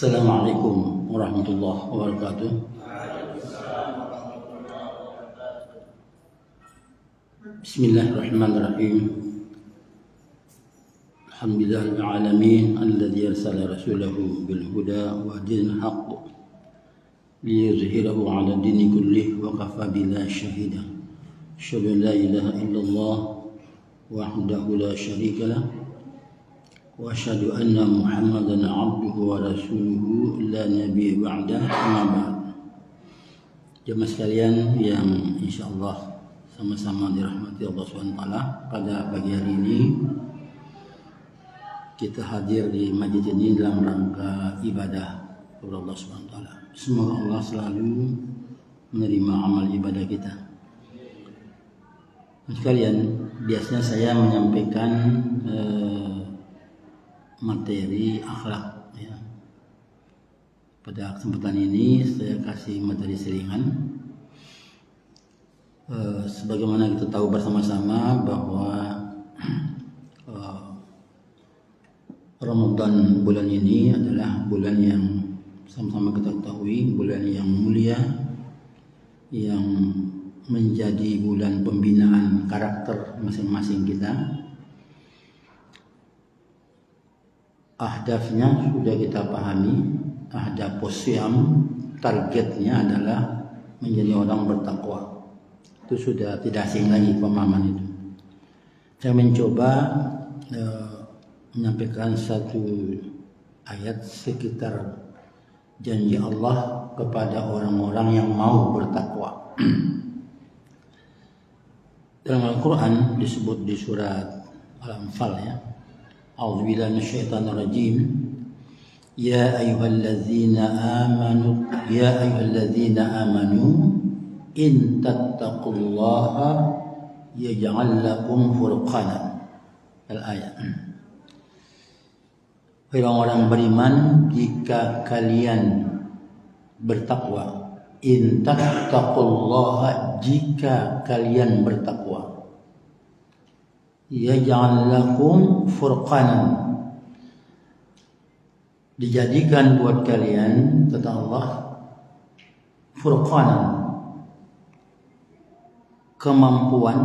Assalamualaikum warahmatullahi wabarakatuh. Bismillahirrahmanirrahim. Alhamdulillahil alamin alladzi arsala rasulahu bil huda wa dinil haqq liyuzhirahu 'ala dini kullih wa kafa billahi shahida. Asyhadu an la ilaha illallah wahdahu la syarika lah wa asyhadu anna Muhammadan 'abduhu wa rasuluhu la nabiyya ba'da, amma ba'd. Jemaah sekalian yang insyaallah sama-sama dirahmati Allah SWT, pada pagi hari ini kita hadir di majlis ini dalam rangka ibadah kepada Allah SWT. Semoga Allah selalu menerima amal ibadah kita. Sekalian, biasanya saya menyampaikan materi akhlak, ya. Pada kesempatan ini saya kasih materi selingan. Sebagaimana kita tahu bersama-sama bahwa Ramadan bulan ini adalah bulan yang sama-sama kita ketahui, bulan yang mulia, yang menjadi bulan pembinaan karakter masing-masing kita. Ahdafnya sudah kita pahami. Ahdafus syiyam, targetnya adalah menjadi orang bertakwa. Itu sudah tidak asing lagi pemahaman itu. Saya mencoba menyampaikan satu ayat sekitar janji Allah kepada orang-orang yang mau bertakwa. Dalam Al-Quran disebut di surat Al-Anfal, ya. A'udzubillahi minasyaitonir rajim. Ya ayyuhalladzina amanu in tattaqullaha yaj'al lakum furqana. Al-ayat. Wahai orang beriman, jika kalian bertakwa, in tattaqullaha, jika kalian bertakwa, yaj'al lakum furqanan, dijadikan buat kalian, kata Allah, furqanan, kemampuan.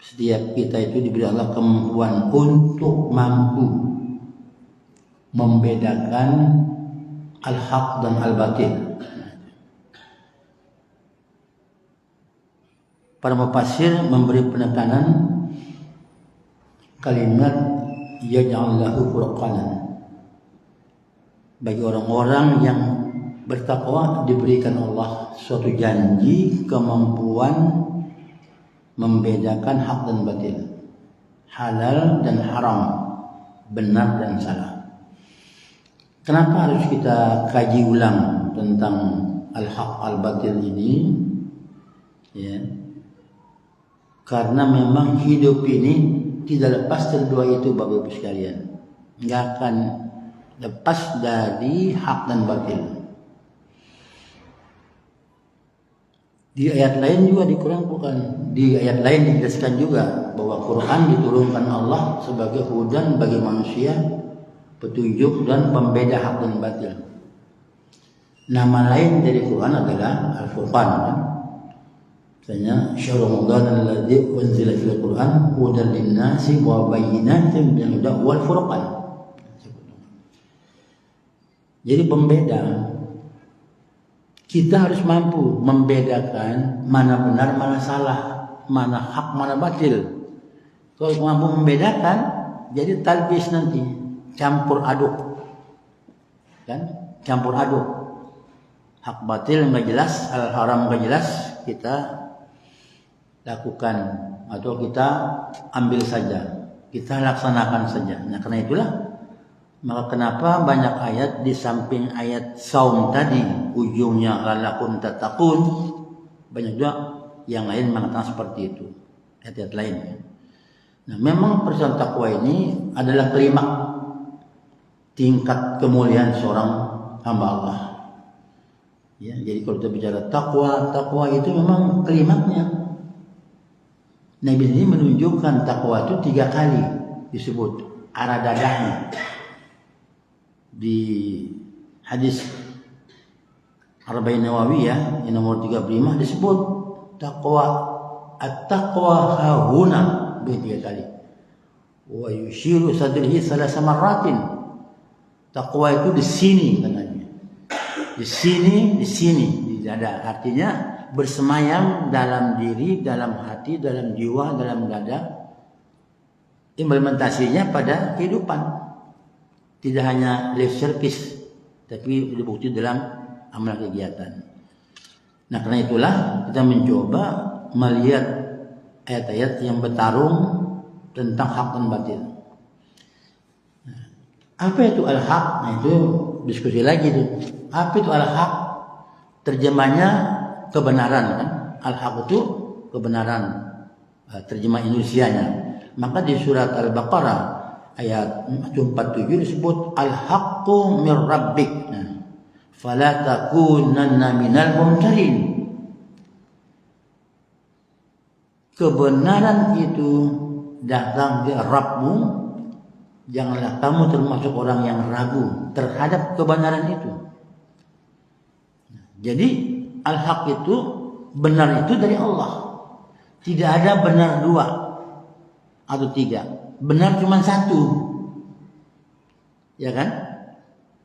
Setiap kita itu diberi Allah kemampuan untuk mampu membedakan al-haq dan al-batil. Para mufassir memberi penekanan kalimat yaj'al lahu furqanan. Bagi orang-orang yang bertakwa diberikan Allah suatu janji kemampuan membedakan hak dan batil, halal dan haram, benar dan salah. Kenapa harus kita kaji ulang tentang al-haq al-batil ini? Ya. Karena memang hidup ini tidak lepas dari dua itu, Bapak Ibu sekalian. Nggak akan lepas dari hak dan batil. Di ayat lain juga di ayat lain dijelaskan juga bahwa Quran diturunkan Allah sebagai hudan bagi manusia, petunjuk dan pembeda hak dan batil. Nama lain dari Quran adalah Al-Furqan, kan? Misalnya syahrul Ramadan alladzi unzila fil Quran hudan lin-nasi wa bayyinatin minal huda wal furqan. Jadi pembeda. Kita harus mampu membedakan mana benar, mana salah, mana hak, mana batil. Kalau mampu membedakan, jadi talbis nanti, campur aduk, kan? Campur aduk. Hak batil nggak jelas, hal haram nggak jelas, kita lakukan atau kita ambil saja, kita laksanakan saja. Nah, karena itulah, maka kenapa banyak ayat di samping ayat saum tadi ujungnya lalakum tattaqun, banyak juga yang lain mengatakan seperti itu, ayat-ayat lain. Nah, memang persoalan takwa ini adalah klimaks tingkat kemuliaan seorang hamba Allah. Ya, jadi kalau kita bicara takwa itu memang klimaksnya. Nabi ini menunjukkan takwa itu 3 kali disebut arah dadahnya. di hadis Arba'in Nawawiyah yang nomor 35 disebut taqwa, at-taqwa hahuna 3 kali. Wa yushiru sadrihi salasa marratin. Taqwa itu di sini katanya. Di sini di dada. Artinya bersemayam dalam diri, dalam hati, dalam jiwa, dalam dada. Implementasinya pada kehidupan. Tidak hanya lip service, tapi dibukti dalam amal kegiatan. Nah, karena itulah kita mencoba melihat ayat-ayat yang bertarung tentang hak dan batil. Nah, apa itu al-haq? Nah, itu diskusi lagi tuh. Apa itu al-haq? Terjemahnya kebenaran kan? Al-haq itu kebenaran. Terjemah Indonesianya. Maka di surat Al-Baqarah ayat 47 disebut al-haqqu mir rabbik. Nah, fala takunanna minal mumtarin. Kebenaran itu datang dari Rabbmu, janganlah kamu termasuk orang yang ragu terhadap kebenaran itu. Jadi al-haq itu, benar itu dari Allah. Tidak ada benar 2 atau 3. Benar cuma 1. Ya kan?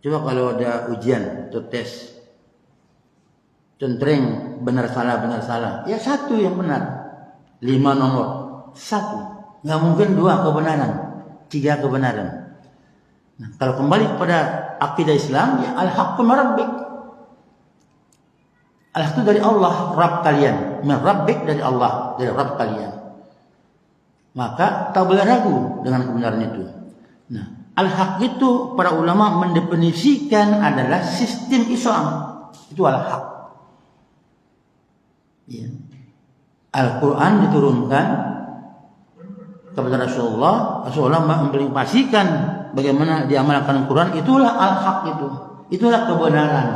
Coba kalau ada ujian atau tes, centreng benar salah. Ya 1 yang benar. 5 nomor. 1. Nggak mungkin 2 kebenaran, 3 kebenaran. Nah, kalau kembali kepada akidah Islam, ya al-haqqu min rabbik. Al-haq itu dari Allah, Rabb kalian. Min rabbik dari Allah, dari Rabb kalian. Maka tak boleh ragu dengan kebenaran itu. Nah, al-haq itu para ulama mendefinisikan adalah sistem Islam. Itu al-haq. Ya. Al-Quran diturunkan kepada Rasulullah. Rasulullah mengimplementasikan bagaimana diamalkan Al-Quran. Itulah al-haq itu. Itulah kebenaran.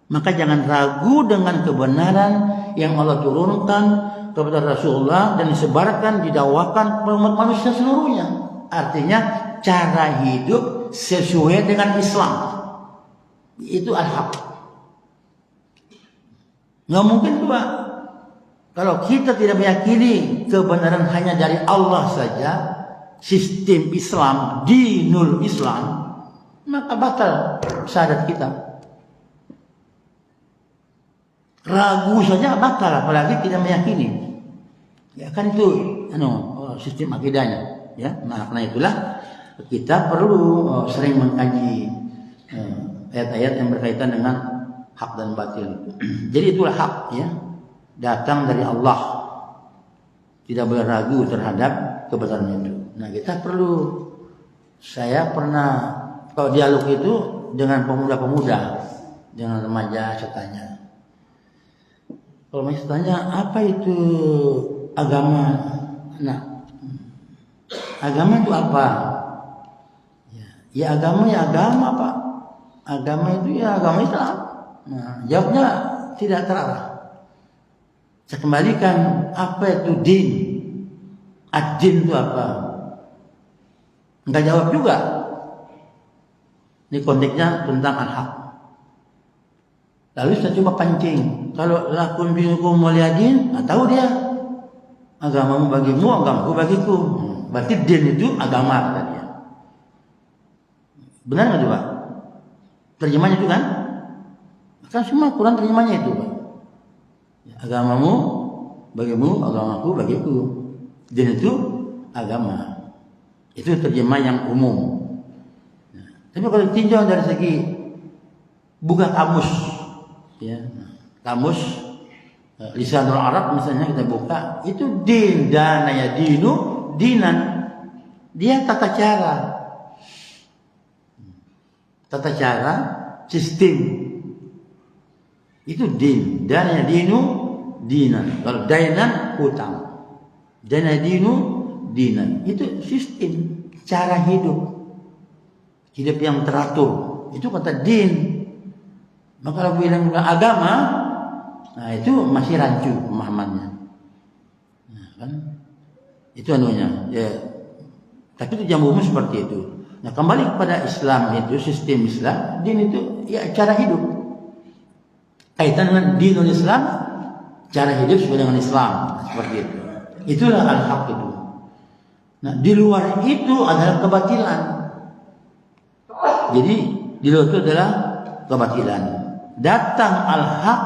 Maka jangan ragu dengan kebenaran yang Allah turunkan kepada Rasulullah dan disebarkan, didakwakan kepada umat manusia seluruhnya. Artinya cara hidup sesuai dengan Islam. Itu al-haq. Nggak mungkin 2. Kalau kita tidak meyakini kebenaran hanya dari Allah saja, sistem Islam, dinul Islam, maka batal syahadat kita. Ragu saja batal, apalagi tidak meyakini. Ya kan itu sistem akidahnya. Ya, nah, karena itulah kita perlu sering mengkaji ayat-ayat yang berkaitan dengan hak dan batil. Jadi itulah hak, ya, datang dari Allah. Tidak boleh ragu terhadap kebenaran itu. Nah, kita perlu. Saya pernah kalau dialog itu dengan pemuda-pemuda, dengan remaja, saya tanya. Kalau masih tanya apa itu agama? Nah, agama itu apa? Ya agama Pak. Agama itu ya agama Islam. Nah, jawabnya tidak terarah. Saya kembalikan, apa itu din? Ad-din itu apa? Enggak jawab juga. Ini konteksnya tentang al-haq. Lalu saya coba pancing. Kalau lakun binukum waliyadin, tahu dia. Agamamu bagimu, agamaku bagiku. Berarti din itu agama kata dia. Benar nggak coba? Terjemahnya itu kan? Kan semua Quran terjemahnya itu, Pak. Agamamu bagimu, agamaku bagiku. Din itu agama. Itu terjemah yang umum. Nah, tapi kalau tinjau dari segi buka kamus, ya, kamus Lisanul Arab misalnya kita buka, itu din, dana ya dinu, dinan. Dia tata cara, sistem. Itu din, dana ya dinu, dinan. Kalau dainan utang, dana dinu, dinan. Itu sistem, cara hidup yang teratur. Itu kata din. Maka kalau bilang agama, nah itu masih rancu pemahamannya. Nah, kan? Itu anunya. Ya. Tapi itu jam umum seperti itu. Nah, kembali kepada Islam itu, sistem Islam, din itu ya cara hidup. Kaitan dengan dinul Islam, cara hidup sesuai dengan Islam, seperti itu. Itulah al-haq itu. Nah, di luar itu adalah kebatilan. Jadi di luar itu adalah kebatilan. Datang al-haq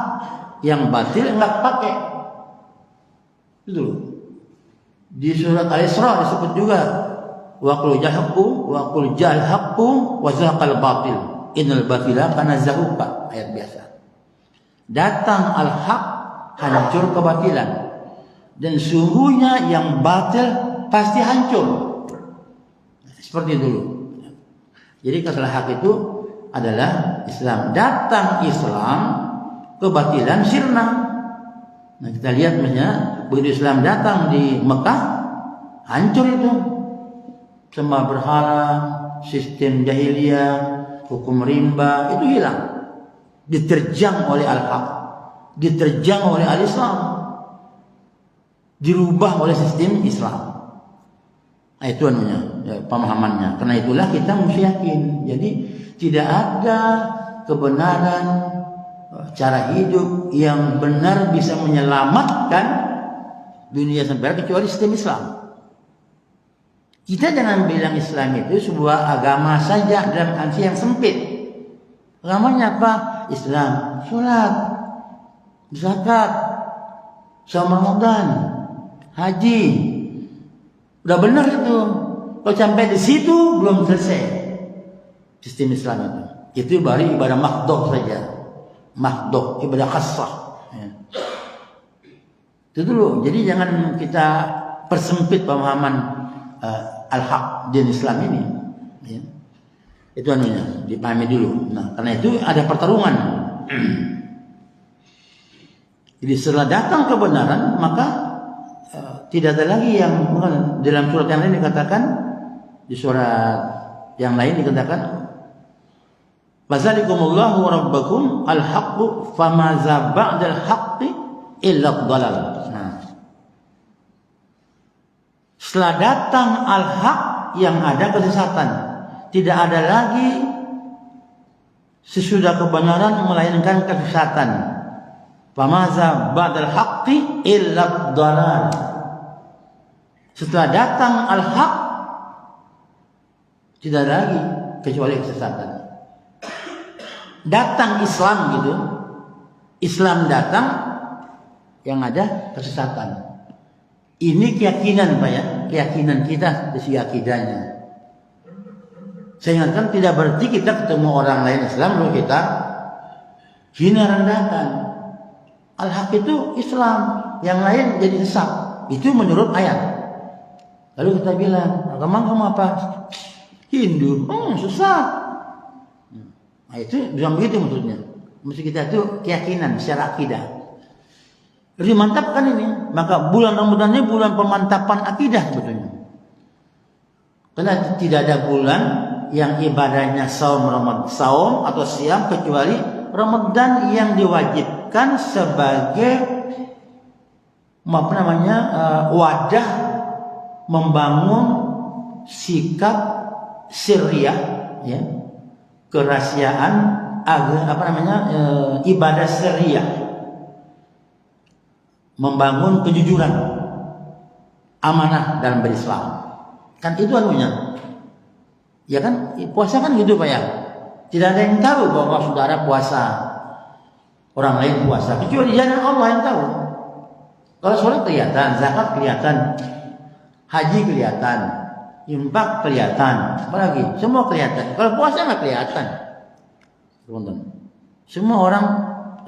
yang batil enggak pakai. Itu. Di surat Al-Isra disebut juga wa qul jahal haqqu wa zahaqal batil innal batila kana zahuqa, ayat biasa. Datang al-haq, hancur kebatilan, dan sungguhnya yang batil pasti hancur. Seperti dulu. Jadi kata hak itu adalah Islam. Datang Islam, kebatilan sirna. Nah, kita lihat misalnya begitu Islam datang di Mekah, hancur itu. Semua berhala, sistem jahiliyah, hukum rimba itu hilang. Diterjang oleh al-haq, diterjang oleh al-Islam, dirubah oleh sistem Islam. Nah, itu anunya, ya, pemahamannya. Karena itulah kita mesti yakin. Jadi tidak ada kebenaran cara hidup yang benar bisa menyelamatkan dunia sampai akhirat kecuali sistem Islam. Kita jangan bilang Islam itu sebuah agama saja dalam arti yang sempit. Agamanya apa? Islam, sholat, zakat, saum Ramadan, haji. Udah benar itu. Kalau sampai di situ belum selesai sistem Islam itu. Itu baru ibadah mahdoh saja. Mahdoh, ibadah khassah. Ya. Itu dulu. Jadi jangan kita persempit pemahaman al-haq din Islam ini. Ya. Itu anunya, dipahami dulu. Nah, karena itu ada pertarungan. Jadi setelah datang kebenaran, maka tidak ada lagi yang dalam surat yang lain dikatakan, di surat yang lain dikatakan Fazalikumullahu rabbakum al-haqqu famaza ba'dal haqqi illa dhalal. Nah, setelah datang al-haq yang ada kesesatan, tidak ada lagi sesudah kebenaran melainkan kesesatan. Famaza ba'dal haqqi illa dhalal. Setelah datang al-haq, tidak lagi kecuali kesesatan. Datang Islam gitu, Islam datang, yang ada kesesatan. Ini keyakinan Pak ya, keyakinan kita di sisi akidahnya. Saya ingatkan tidak berarti kita ketemu orang lain Islam lalu kita hina rendahkan. Al-haq itu Islam, yang lain jadi sesat. Itu menurut ayat. Lalu kita bilang, agama kamu apa? Hindu. Sesat. Nah, itu bukan begitu maksudnya. Mesti kita itu keyakinan secara akidah. Jadi mantapkan ini. Maka bulan Ramadan ini bulan pemantapan akidah sebetulnya. Karena tidak ada bulan yang ibadahnya saum atau siam kecuali Ramadan yang diwajibkan sebagai wadah membangun sikap sirriyah, ya, kerahasiaan ibadah sirriyah, membangun kejujuran, amanah dalam berislam. Kan itu anunya. Ya kan, puasa kan gitu Pak ya. Tidak ada yang tahu bahwa saudara puasa, orang lain puasa, kecuali hanya Allah yang tahu. Kalau sholat kelihatan, zakat kelihatan, haji kelihatan, infak kelihatan, apalagi semua kelihatan. Kalau puasa nggak kelihatan, teman-teman. Semua orang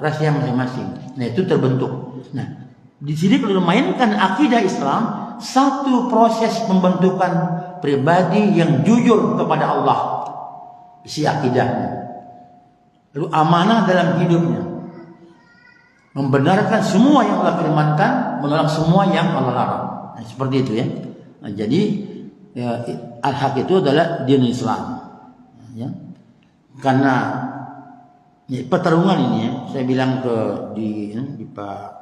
rahasia masing-masing. Nah itu terbentuk. Nah di sini kalau memainkan akidah Islam, satu proses pembentukan pribadi yang jujur kepada Allah, isi akidahnya, lalu amanah dalam hidupnya, membenarkan semua yang Allah firmankan, menolak semua yang Allah larang. Nah, seperti itu ya. Nah, jadi ya, al-haq itu adalah din Islam. Ya. Karena ya, pertarungan ini ya, saya bilang di Pak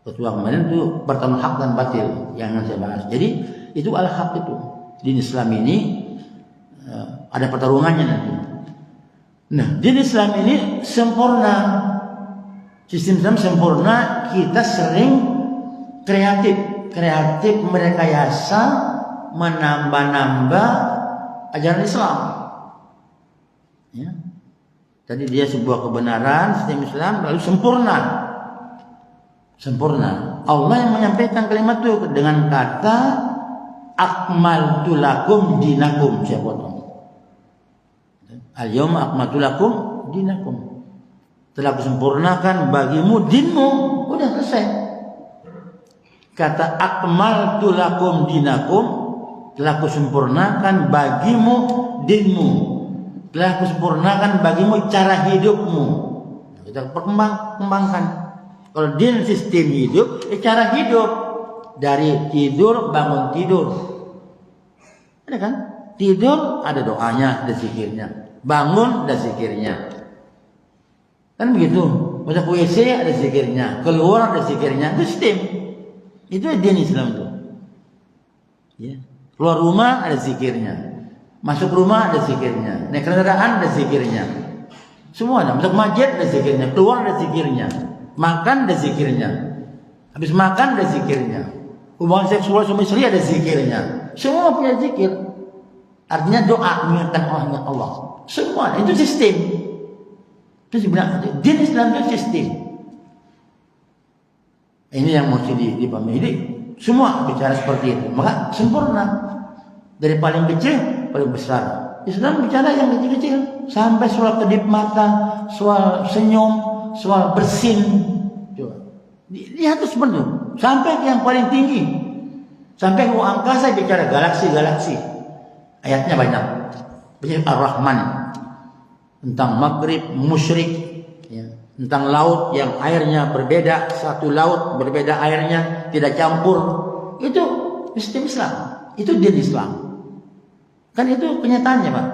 Ketua kemarin itu pertarungan hak dan batil yang saya bahas. Jadi itu al-haq itu. Din Islam ini Ada pertarungannya nanti. Nah, din Islam ini sempurna. Sistem Islam sempurna, kita sering kreatif merekayasa, menambah-nambah ajaran Islam. Ya. Jadi dia sebuah kebenaran, sistem Islam lalu sempurna. Allah yang menyampaikan kalimat itu dengan kata akmaltu lakum dinakum. Saya potong. Al-yawma akmaltu lakum dinakum. Telah kusempurnakan bagimu dinmu. Udah selesai. Kata akmaltu lakum dinakum, telah kusempurnakan bagimu dinmu. Telah kusempurnakan bagimu cara hidupmu. Kita kembangkan. Kalau din sistem hidup, cara hidup. Dari tidur, bangun tidur. Ada kan? Tidur, ada doanya, ada zikirnya. Bangun, ada zikirnya. Kan begitu. Masuk WC ada zikirnya, keluar ada zikirnya. Itu sistem. Itu din Islam itu. Ya. Keluar rumah ada zikirnya. Masuk rumah ada zikirnya. Naik kendaraan ada zikirnya. Semua ada. Masuk masjid ada zikirnya, keluar ada zikirnya. Makan ada zikirnya. Habis makan ada zikirnya. Hubungan seksual suami istri ada zikirnya. Semua punya zikir. Artinya doa mengingatkan Allah. Semua itu sistem. Itu sebenarnya din Islam itu sistem. Ini yang mesti dipahami. Jadi semua bicara seperti itu. Maka sempurna. Dari paling kecil paling besar. Islam bicara yang kecil-kecil sampai soal kedip mata, soal senyum, soal bersin. Coba. Lihat itu sebenarnya sampai yang paling tinggi. Sampai ke angkasa bicara galaksi-galaksi. Ayatnya banyak. Bicara Ar-Rahman. Tentang maghrib, musyrik, ya. Tentang laut yang airnya berbeda, satu laut berbeda airnya, tidak campur. Itu sistem Islam, itu din Islam. Kan itu kenyataannya, Pak.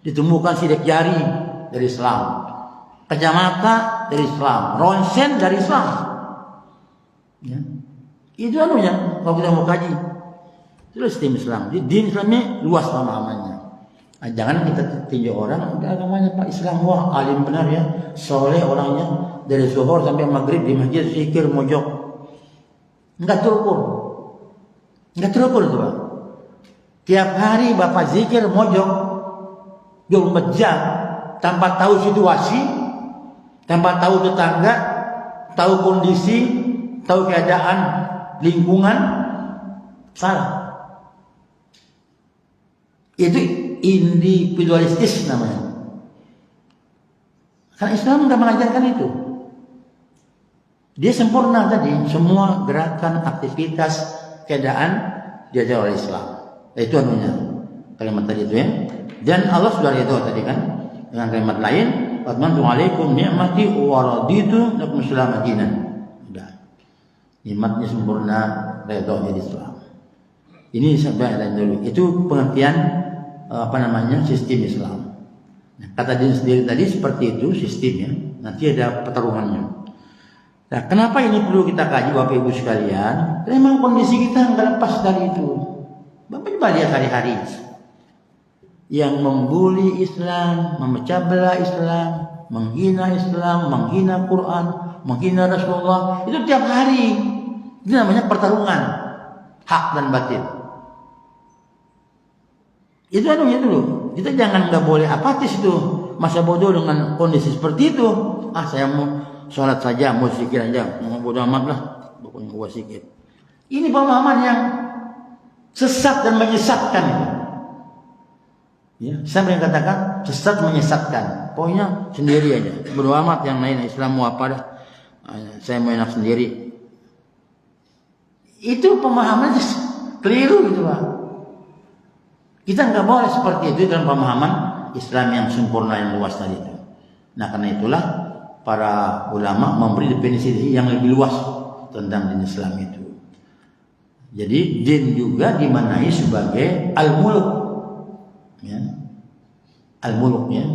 Ditemukan sidik jari dari Islam, kacamata dari Islam, ronsen dari Islam. Ya. Itu anunya, kalau kita mau kaji, itu sistem Islam. Jadi din Islamnya luas pemahamannya. Nah, jangan kita tinjau orang, udah agamanya Pak Islam, wah alim benar ya, soleh orangnya, dari zuhur sampai maghrib di masjid zikir mojok, nggak terukur itu Pak. Tiap hari Bapak zikir mojok 24 jam tanpa tahu situasi, tanpa tahu tetangga, tahu kondisi, tahu keadaan lingkungan, salah. Itu individualistis namanya. Karena Islam tidak mengajarkan itu. Dia sempurna tadi, semua gerakan, aktivitas, keadaan diajar oleh Islam. Itu anunya kalimat tadi itu ya. Dan Allah sudah itu tadi kan dengan kalimat lain, "Fatmantu alaikum ni'mati wa raditu lakum Islam dinan." Sudah. Nikmatnya sempurna, redha di Islam. Ini sebenarnya dulu. Itu pengertian sistem Islam. Nah, kata dia sendiri tadi seperti itu sistemnya. Nanti ada pertarungannya. Nah, kenapa ini perlu kita kaji Bapak Ibu sekalian? Karena memang kondisi kita nggak lepas dari itu. Bapak coba lihat hari-hari yang membuli Islam, memecah belah Islam, menghina Islam, menghina Quran, menghina Rasulullah, itu tiap hari. Itu namanya pertarungan hak dan batil. Itu dulu. Kita jangan nggak boleh apatis itu, masa bodoh dengan kondisi seperti itu. Saya mau sholat saja, mau zikir aja, mau bodoh amat lah, pokoknya gua zikir. Ini pemahaman yang sesat dan menyesatkan itu. Ya, saya yang katakan sesat menyesatkan. Pokoknya sendiri aja, bodoh amat yang lain Islam mau apa dah. Saya mau enak sendiri. Itu pemahaman keliru gitu Pak. Kita nggak boleh seperti itu dalam pemahaman Islam yang sempurna yang luas tadi itu. Nah karena itulah para ulama memberi definisi yang lebih luas tentang din Islam itu. Jadi din juga dimaknai sebagai al-muluk, ya. Al-muluk ya,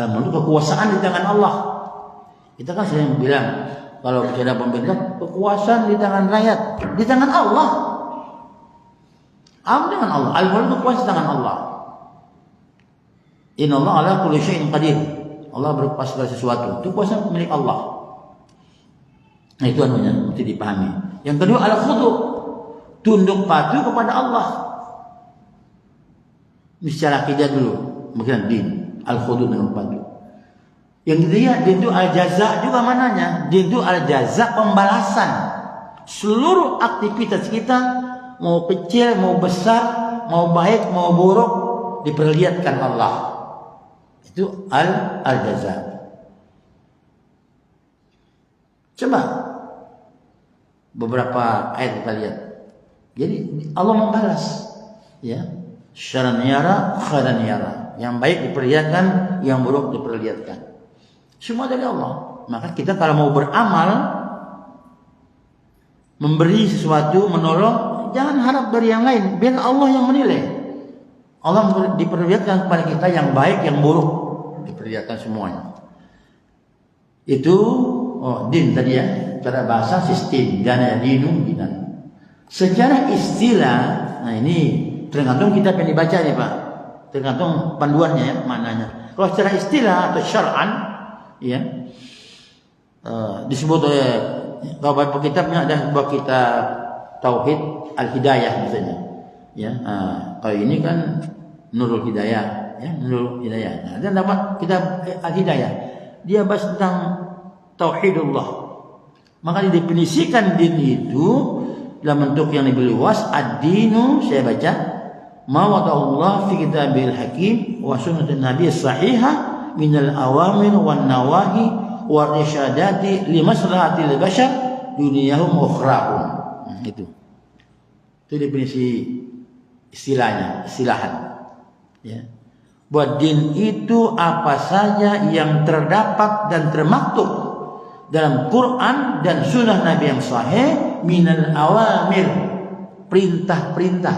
al-muluk kekuasaan di tangan Allah. Kita kan sering bilang kalau bicara pemerintah kekuasaan di tangan rakyat, di tangan Allah. Dengan Allah, al-mulk kekuasaan tangan Allah. Innallaha ala kulli syai'in qadir. Allah berkuasa segala sesuatu. Itu kuasa milik Allah. Nah itu anunya mesti dipahami. Yang kedua al-khudu', tunduk patuh kepada Allah. Ini secara akidah dulu, mungkin din al-khudu' tunduk patuh. Yang ketiga din itu al-jaza juga mananya. Din itu al-jaza, pembalasan. Seluruh aktivitas kita mau kecil, mau besar, mau baik, mau buruk diperlihatkan Allah. Itu al-jaza. Coba beberapa ayat kita lihat. Jadi Allah membalas, ya, syarran yara, khairan yara. Yang baik diperlihatkan, yang buruk diperlihatkan. Semua dari Allah. Maka kita kalau mau beramal, memberi sesuatu, menolong, jangan harap dari yang lain. Biar Allah yang menilai. Allah diperlihatkan kepada kita yang baik, yang buruk, diperlihatkan semuanya. Itu din tadi ya, secara bahasa sistem, dana dinum dinan. Secara istilah, nah ini tergantung kitab yang dibaca nih Pak, tergantung panduannya ya, maknanya. Kalau secara istilah atau syar'an, ya disebut oleh kalau kitabnya ada sebuah kitab Tauhid Al-Hidayah misalnya, ya. Kalau ini kan Nurul Hidayah, ya, Nurul Hidayah. Nah, dan dapat kitab Al-Hidayah, dia bahas tentang Tauhidullah. Maka didefinisikan din itu dalam bentuk yang lebih luas. Ad-dinu, saya baca, ma wada'allah fi kitabil hakim wa sunnatin nabiy sahihah minal awamir wan nawahi wa irsyadati li maslahatil bashar dunyahum wa ukhrahum. Itu definisi istilahnya, istilahan. Ya. Buat din itu apa saja yang terdapat dan termaktub dalam Quran dan sunnah Nabi yang sahih minal awamir, perintah-perintah,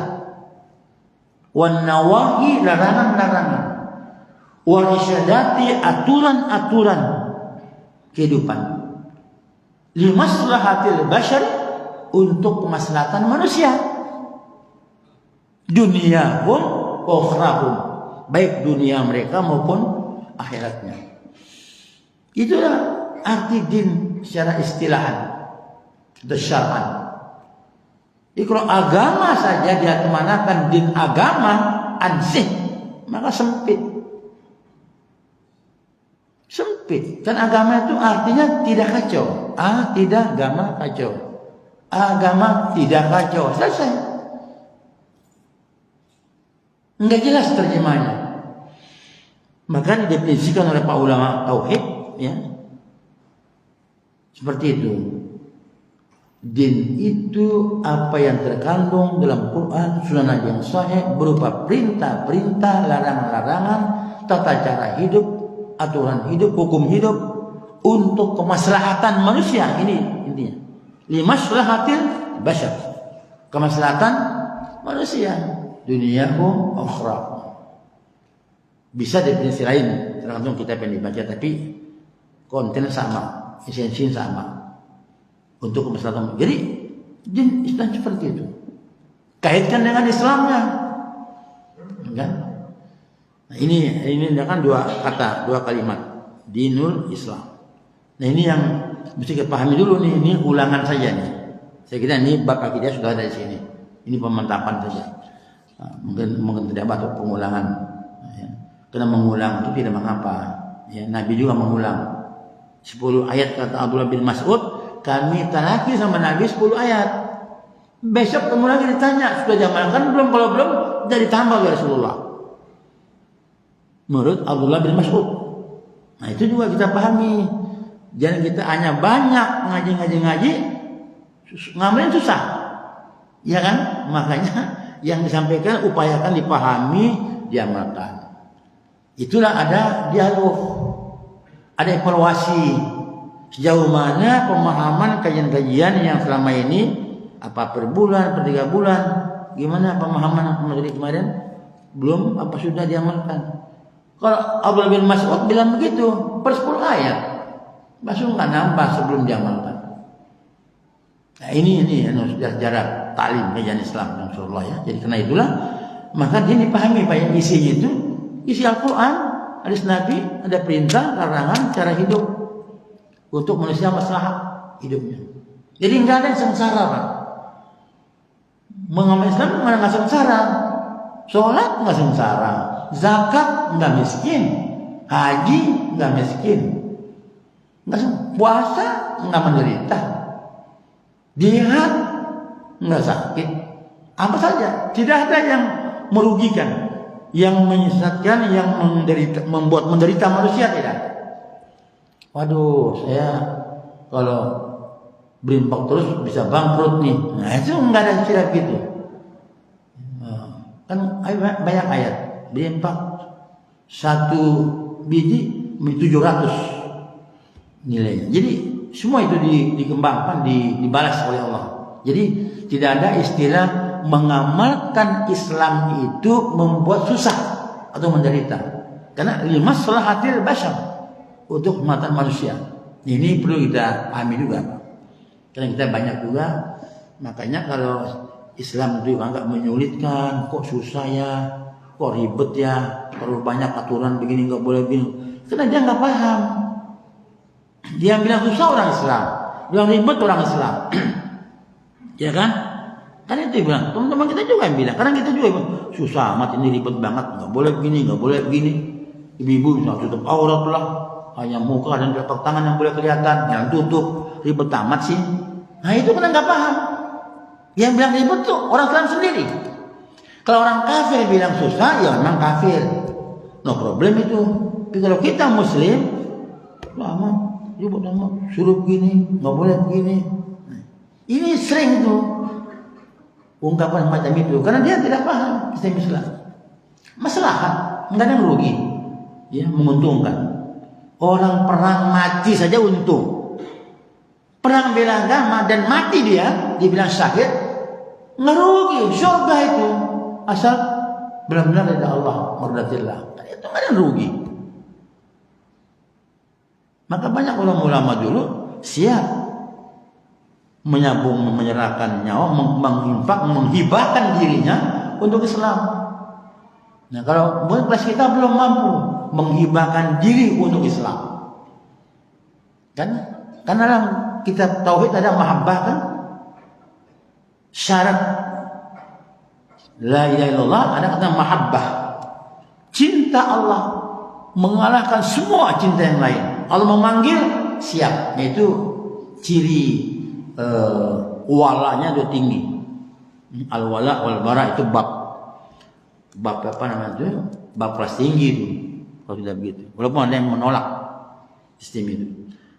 wan nawahi, larangan-larangan, wa irsyadati, aturan-aturan kehidupan, limaslahatil bashar, untuk kemaslahatan manusia, dunia pun ukhrahum, baik dunia mereka maupun akhiratnya. Itulah arti din secara istilahan atau syar'an. Jadi kalau agama saja dia kemanakan din agama ansih, maka sempit. Sempit. Kan agama itu artinya tidak kacau. Tidak agama kacau. Agama tidak kacau. Selesai. Enggak jelas terjemahnya. Maka didefinisikan oleh para ulama tauhid, ya. Seperti itu. Din itu apa yang terkandung dalam Quran, sunnah Nabi yang sahih berupa perintah-perintah, larangan-larangan, tata cara hidup, aturan hidup, hukum hidup untuk kemaslahatan manusia. Ini intinya. Limaslahatil bashar. Kemaslahatan manusia, duniahu akhirah. Bisa definisi lain tergantung kitab yang dibaca, tapi konten sama, esensi sama. Untuk kemaslahatan. Jadi din Islam seperti itu. Kaitkan dengan Islamnya. Kan? Nah, ini kan dua kata, dua kalimat. Dinul Islam. Nah, ini yang mesti kita pahami dulu nih. Ini ulangan saja nih. Saya kira ini bab akidah sudah ada di sini. Ini pemantapan saja. Nah, mungkin tidak batuk pengulangan. Ya. Karena mengulang itu tidak mengapa. Ya, Nabi juga mengulang. 10 ayat kata Abdullah bin Mas'ud, kami talaki sama Nabi 10 ayat. Besok kamu lagi ditanya, sudah jamalkan belum? Kalau belum, jadi tambah ya Rasulullah. Menurut Abdullah bin Mas'ud. Nah itu juga kita pahami. Jangan kita hanya banyak ngaji, ngamalin susah. Ya kan? Makanya yang disampaikan upayakan dipahami, diamalkan. Itulah ada dialog, ada evaluasi. Sejauh mana pemahaman kajian-kajian yang selama ini, apa per bulan, per 3 bulan, gimana pemahaman materi kemarin, belum apa sudah diamalkan. Kalau Abdullah bin Mas'ud bilang begitu, per 10 ayat, masuk nggak nambah sebelum diamalkan. Nah ini sudah sejarah taklim kajian Islam Rasulullah ya. Jadi karena itulah maka dia dipahami banyak isinya itu isi Al-Quran. hadis Nabi, ada perintah, larangan, cara hidup untuk manusia maslahat hidupnya. Jadi nggak ada yang sengsara, Pak. Mengamal Islam nggak sengsara, sholat nggak sengsara, zakat nggak miskin, haji nggak miskin, puasa nggak menderita, jihad nggak sakit, apa saja, tidak ada yang merugikan, yang menyesatkan, yang membuat menderita manusia, tidak. Waduh, saya kalau berimpak terus bisa bangkrut nih. Nah itu nggak ada istilah gitu. Kan banyak ayat berimpak 1 biji 700 nilainya. Jadi semua itu dikembangkan, dibalas oleh Allah. Jadi tidak ada istilah mengamalkan Islam itu membuat susah atau menderita. Karena limaslahatil bashar, untuk keselamatan manusia. Ini perlu kita pahami juga. Karena kita banyak juga, makanya kalau Islam itu agak menyulitkan, kok susah ya, kok ribet ya, perlu banyak aturan begini, nggak boleh begini. Karena dia nggak paham. Dia bilang susah orang Islam, bilang ribet orang Islam, ya kan? Kan itu bilang, teman-teman kita juga yang bilang, karena kita juga bilang, susah amat ini, ribet banget, nggak boleh begini, nggak boleh begini. Ibu-ibu bisa tutup aurat lah, hanya muka dan telapak tangan yang boleh kelihatan, yang tutup, ribet amat sih. Nah itu karena nggak paham. Yang bilang ribet tuh orang Islam sendiri. Kalau orang kafir bilang susah, ya memang kafir, no problem itu. Tapi kalau kita Muslim, lama, ribet amat, suruh begini, nggak boleh begini. Ini sering tuh ungkapan macam itu, karena dia tidak paham sistem Islam. Masalah, nggak ada yang rugi, ya menguntungkan. Orang perang mati saja untung. Perang bela agama dan mati dia, dibilang syahid, ngerugi, surga itu. Asal benar-benar dari Allah, mardatillah. Itu nggak ada rugi. Maka banyak ulama-ulama dulu siap menyerahkan nyawa, menginfak, menghibahkan dirinya untuk Islam. Nah kalau kelas kita belum mampu menghibahkan diri untuk Islam, kan? Karena dalam kitab tauhid ada mahabbah, kan? Syarat la ilaha illallah ada kata mahabbah, cinta Allah mengalahkan semua cinta yang lain. Allah memanggil siap, yaitu ciri walanya itu tinggi. Al-wala wal bara itu bab apa namanya itu? Bab kelas tinggi itu. Kalau tidak begitu, walaupun ada yang menolak sistem itu.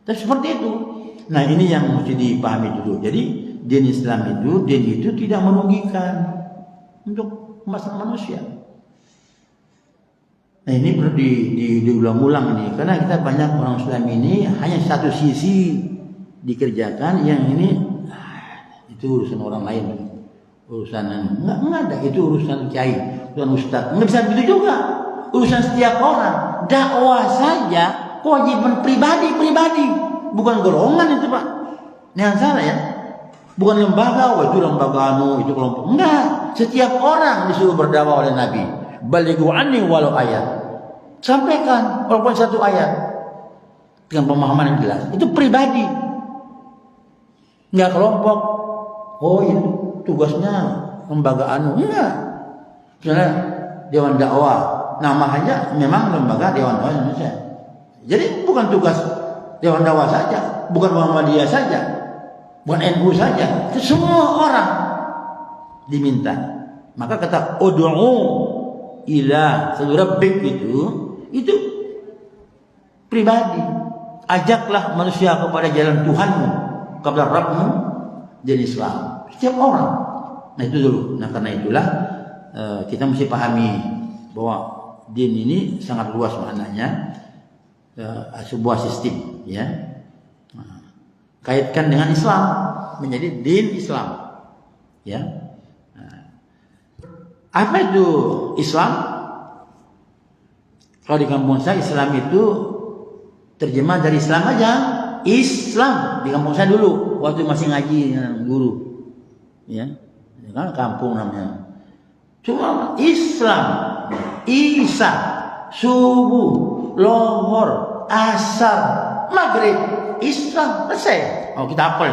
Tapi seperti itu. Nah ini yang mesti dipahami dulu. Jadi din Islam itu tidak merugikan untuk masalah manusia. Nah ini perlu diulang-ulang ini, karena kita banyak orang Islam ini hanya satu sisi dikerjakan, yang ini itu urusan orang lain, urusan nggak ada, itu urusan kiai, urusan ustaz, nggak bisa begitu juga. Urusan setiap orang, dakwah saja kewajiban pribadi, bukan golongan itu Pak. Jangan salah ya, bukan lembaga, itu lembaga itu kelompok, enggak. Setiap orang disuruh berdakwah oleh Nabi. Balighu anni walau ayat, sampaikan walaupun satu ayat dengan pemahaman yang jelas. Itu pribadi, nggak kelompok. Oh itu tugasnya lembaga enggak. Misalnya Dewan Dakwah, nama aja memang lembaga Dewan Dakwah Indonesia. Jadi bukan tugas Dewan Dakwah saja, bukan Muhammadiyah saja, bukan NU saja, itu semua orang diminta. Maka kata ud'u ila rabbik itu pribadi. Ajaklah manusia kepada jalan Tuhanmu, kepada Rabbmu, jadi Islam. Setiap orang. Nah itu dulu. Nah karena itulah kita mesti pahami bahwa din ini sangat luas maknanya, sebuah sistem, ya. Nah, kaitkan dengan Islam menjadi din Islam, ya. Apa itu Islam? Kalau di kampung saya Islam itu terjemah dari Islam aja. Islam di kampung saya dulu waktu masih ngaji guru, ya, kan kampung namanya. Cuma Islam, Isa subuh, lohor, asar, maghrib, isya, selesai. Oh, kita hafal.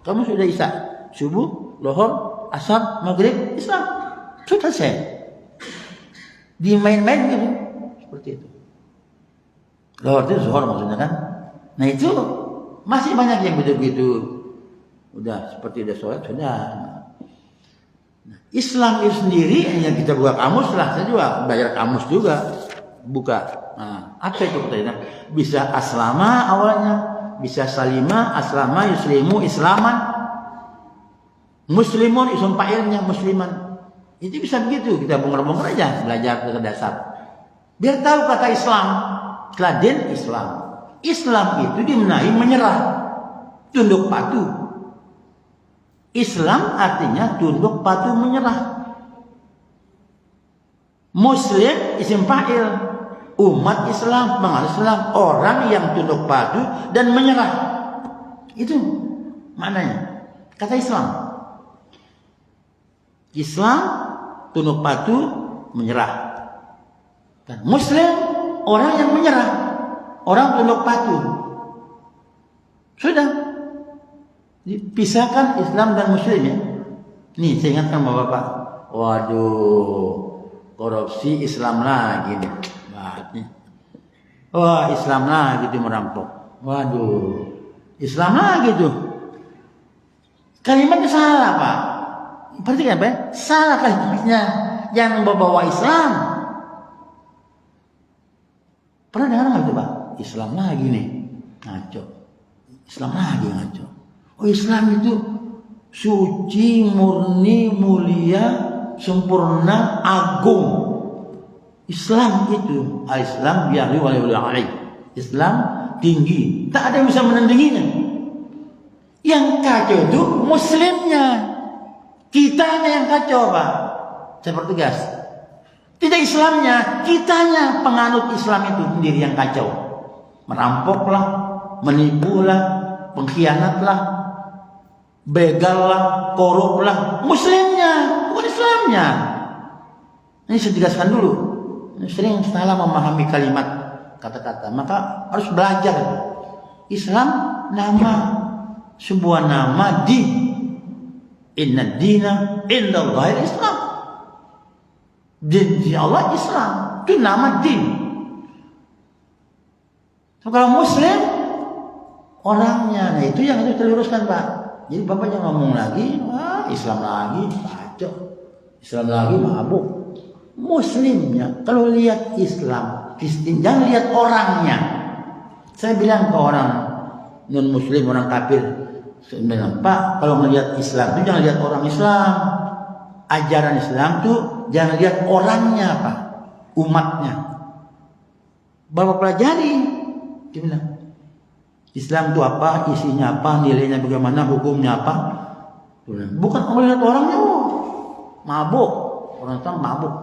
Kamu sudah isya, subuh, lohor, asar, maghrib, isya, sudah selesai. Dimain-main gitu, seperti itu. Lohor itu zuhur maksudnya kan. Nah itu masih banyak yang begitu-begitu. Udah seperti udah sholat sudah. Nah, Islam itu sendiri yang kita buka kamus lah. Saya juga belajar kamus juga. Buka. Nah, apa itu katanya? Bisa aslama awalnya, bisa salima, aslama, yuslimu, islaman, muslimun, isim fa'ilnya musliman. Itu bisa begitu. Kita bongkar-bongkar aja belajar ke dasar. Biar tahu kata Islam. Kladen Islam. Islam itu dimenai menyerah, tunduk patuh. Islam artinya tunduk patuh menyerah. Muslim isim fa'il, umat Islam, penganut Islam, orang yang tunduk patuh dan menyerah. Itu maknanya. Kata Islam. Islam tunduk patuh menyerah. Dan Muslim orang yang menyerah, orang tunduk patuh. Sudah. Pisahkan Islam dan Muslim ya. Nih saya ingatkan Bapak. Waduh, korupsi Islam lagi nih. Wah, Islam lagi tuh merampok. Waduh, Islam lagi tuh. Kalimatnya salah Pak. Perhatikan Pak, salah kalimatnya. Jangan membawa Islam. Pernah dengar nggak itu Pak? Islam lagi nih, ngaco. Islam lagi ngaco. Oh Islam itu suci, murni, mulia, sempurna, agung. Islam itu Islam biari wali. Islam tinggi, tak ada yang bisa menandinginya. Yang kacau itu Muslimnya, kitanya yang kacau Pak. Saya pertegas. Tidak Islamnya, kitanya penganut Islam itu sendiri yang kacau. Merampoklah, menipulah, pengkhianatlah, begallah, koruplah, Muslimnya, bukan Islamnya. Ini saya tegaskan dulu. Ini sering salah memahami kalimat kata-kata, maka harus belajar. Islam nama, sebuah nama din. Inna dina indallahil Islam. Din di Allah Islam, itu nama din. So, kalau Muslim orangnya, nah itu yang harus diluruskan Pak. Jadi Bapak jangan ngomong lagi, wah Islam lagi, kacau. Islam lagi mabuk. Muslimnya, kalau lihat Islam, Kristen, jangan lihat orangnya. Saya bilang ke orang non-Muslim, orang kafir, saya bilang, Pak, kalau melihat Islam itu jangan lihat orang Islam. Ajaran Islam itu jangan lihat orangnya Pak, umatnya. Bapak pelajari, dia bilang. Islam itu apa, isinya apa, nilainya bagaimana, hukumnya apa. Bukan melihat orangnya, mabuk. Orang Islam mabuk.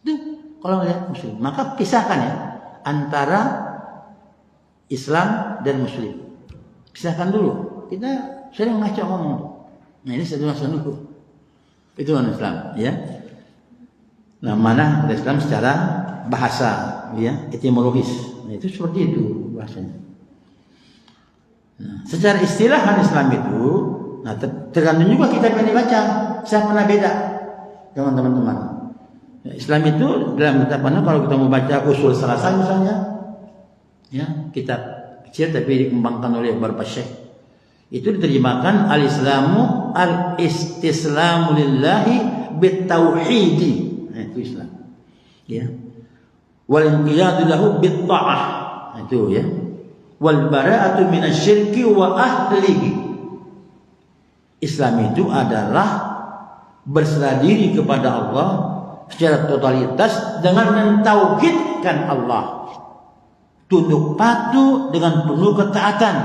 Itu kalau melihat Muslim. Maka pisahkan ya antara Islam dan Muslim. Pisahkan dulu. Kita sering ngaco ngomong. Nah ini satu masalah dulu. Itu orang Islam, ya. Nah mana Islam secara bahasa, ya, etimologis. Nah, itu seperti itu bahasanya. Nah, secara istilah Islam itu, nah tergantung juga kitab yang dibaca. Saya pernah beda dengan teman-teman. Ya, Islam itu dalam kitab mana? Kalau kita mau baca usul salasa misalnya, ya kitab kecil tapi dikembangkan oleh beberapa syekh. Itu diterjemahkan al-Islamu al-istislamu lillahi bitauhidi. Nah, itu Islam. Ya. Wal inqiyadu lahu bit ta'ah. Itu ya. Wal bara'atu minasyirki wa ahlihi. Islam itu adalah berserah diri kepada Allah secara totalitas dengan mentauhidkan Allah. Tunduk patuh dengan penuh ketaatan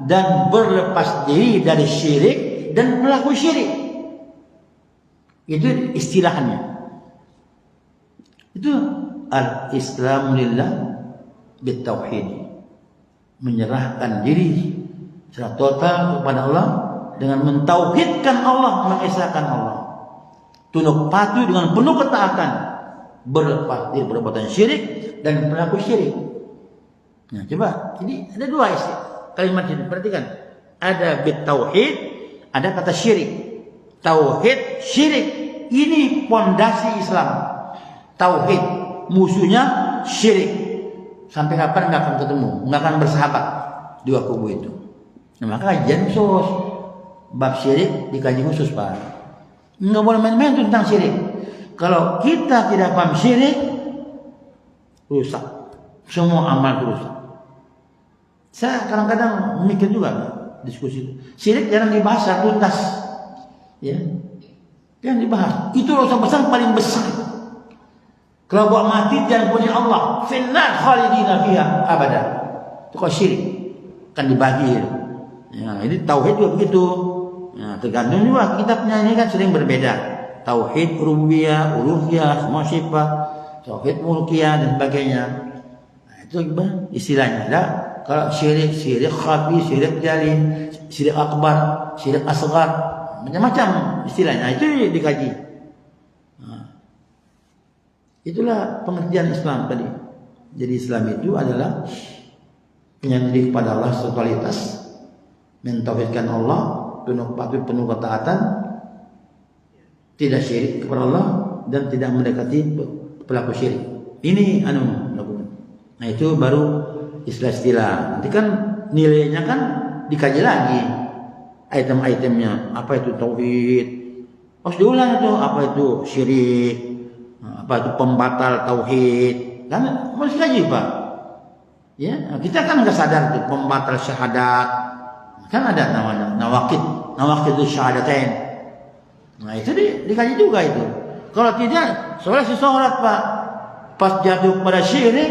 dan berlepas diri dari syirik dan pelaku syirik. Itu istilahnya. Itu al-Islam lillah bitauhid. Menyerahkan diri secara total kepada Allah dengan mentauhidkan Allah, mengesahkan Allah. Tunduk patuh dengan penuh ketaatan berpasti perbuatan syirik dan pelaku syirik. Nah, coba ini ada dua kalimat ini, perhatikan. Ada bitauhid, ada kata syirik. Tauhid, syirik, ini pondasi Islam. Tauhid, musuhnya syirik. Sampai kapan nggak akan ketemu, nggak akan bersahabat dua kubu itu. Nah, maka kajian khusus bab syirik dikaji khusus, Pak. Nggak boleh main-main tentang syirik. Kalau kita tidak paham syirik, rusak. Semua amal rusak. Saya kadang-kadang mikir juga diskusi itu. Syirik jarang dibahas tuntas. Ya. Jangan dibahas. Itu dosa besar paling besar. Kalau buat mati jangan punya Allah. Finnar khalidina fiha abada. Itu kalau syirik kan dibagi. Ya, ini tauhid juga begitu. Ya, tergantung juga kitabnya ini kan sering berbeda. Tauhid rububiyah, uluhiyah, semua sifat, tauhid mulkiyah dan sebagainya. Nah, itu istilahnya ada. Kalau syirik khafi, syirik jali, syirik akbar, syirik asghar, macam-macam istilahnya. Itu dikaji. Nah, itulah pengertian Islam tadi. Jadi Islam itu adalah penyandiri kepada Allah totalitas, mentauhidkan Allah, penuh patuh, penuh ketaatan, tidak syirik kepada Allah dan tidak mendekati pelaku syirik. Ini nah itu baru istilah-istilah. Nanti kan nilainya kan dikaji lagi. Item-itemnya, apa itu tauhid? Harus diulang itu, apa itu syirik? Apa itu pembatal tauhid? Kan harus dikaji, Pak. Ya, kita kan nggak sadar tuh pembatal syahadat. Kan ada namanya nawaqidus syahadatain. Nah, itu dikaji juga itu. Kalau tidak, soalnya seseorang, Pak, pas jatuh pada syirik,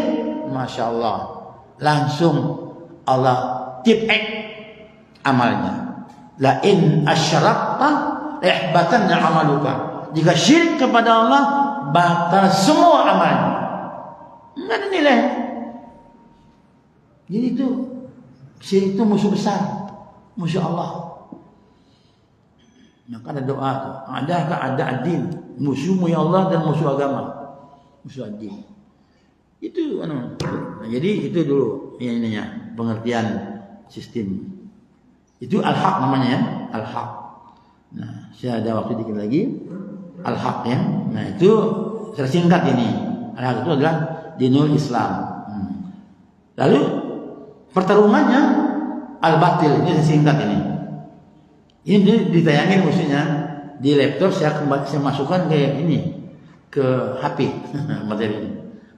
Masya Allah, langsung Allah tipek amalnya. La in asyrakta ihbatanna amaluka. Jika syirik kepada Allah, batal semua amalnya. Enggak ada nilai. Jadi itu syirik itu musuh besar, musuh Allah. Maka ada doa tuh. Adakah ada ad-din, musuhmu ya Allah dan musuh agama, musuh ad-din. Itu nah, jadi itu dulu ininya pengertian sistem. Itu al-haq namanya ya, al-haq. Nah, saya ada waktu dikit lagi. Al-haq ya. Nah, itu tersingkat ini. Al-haq itu adalah dinul Islam. Lalu pertarungannya al-batil, ini singkat ini. Ini ditayangin maksudnya di laptop, saya masukkan ke ini, ke HP materi ini.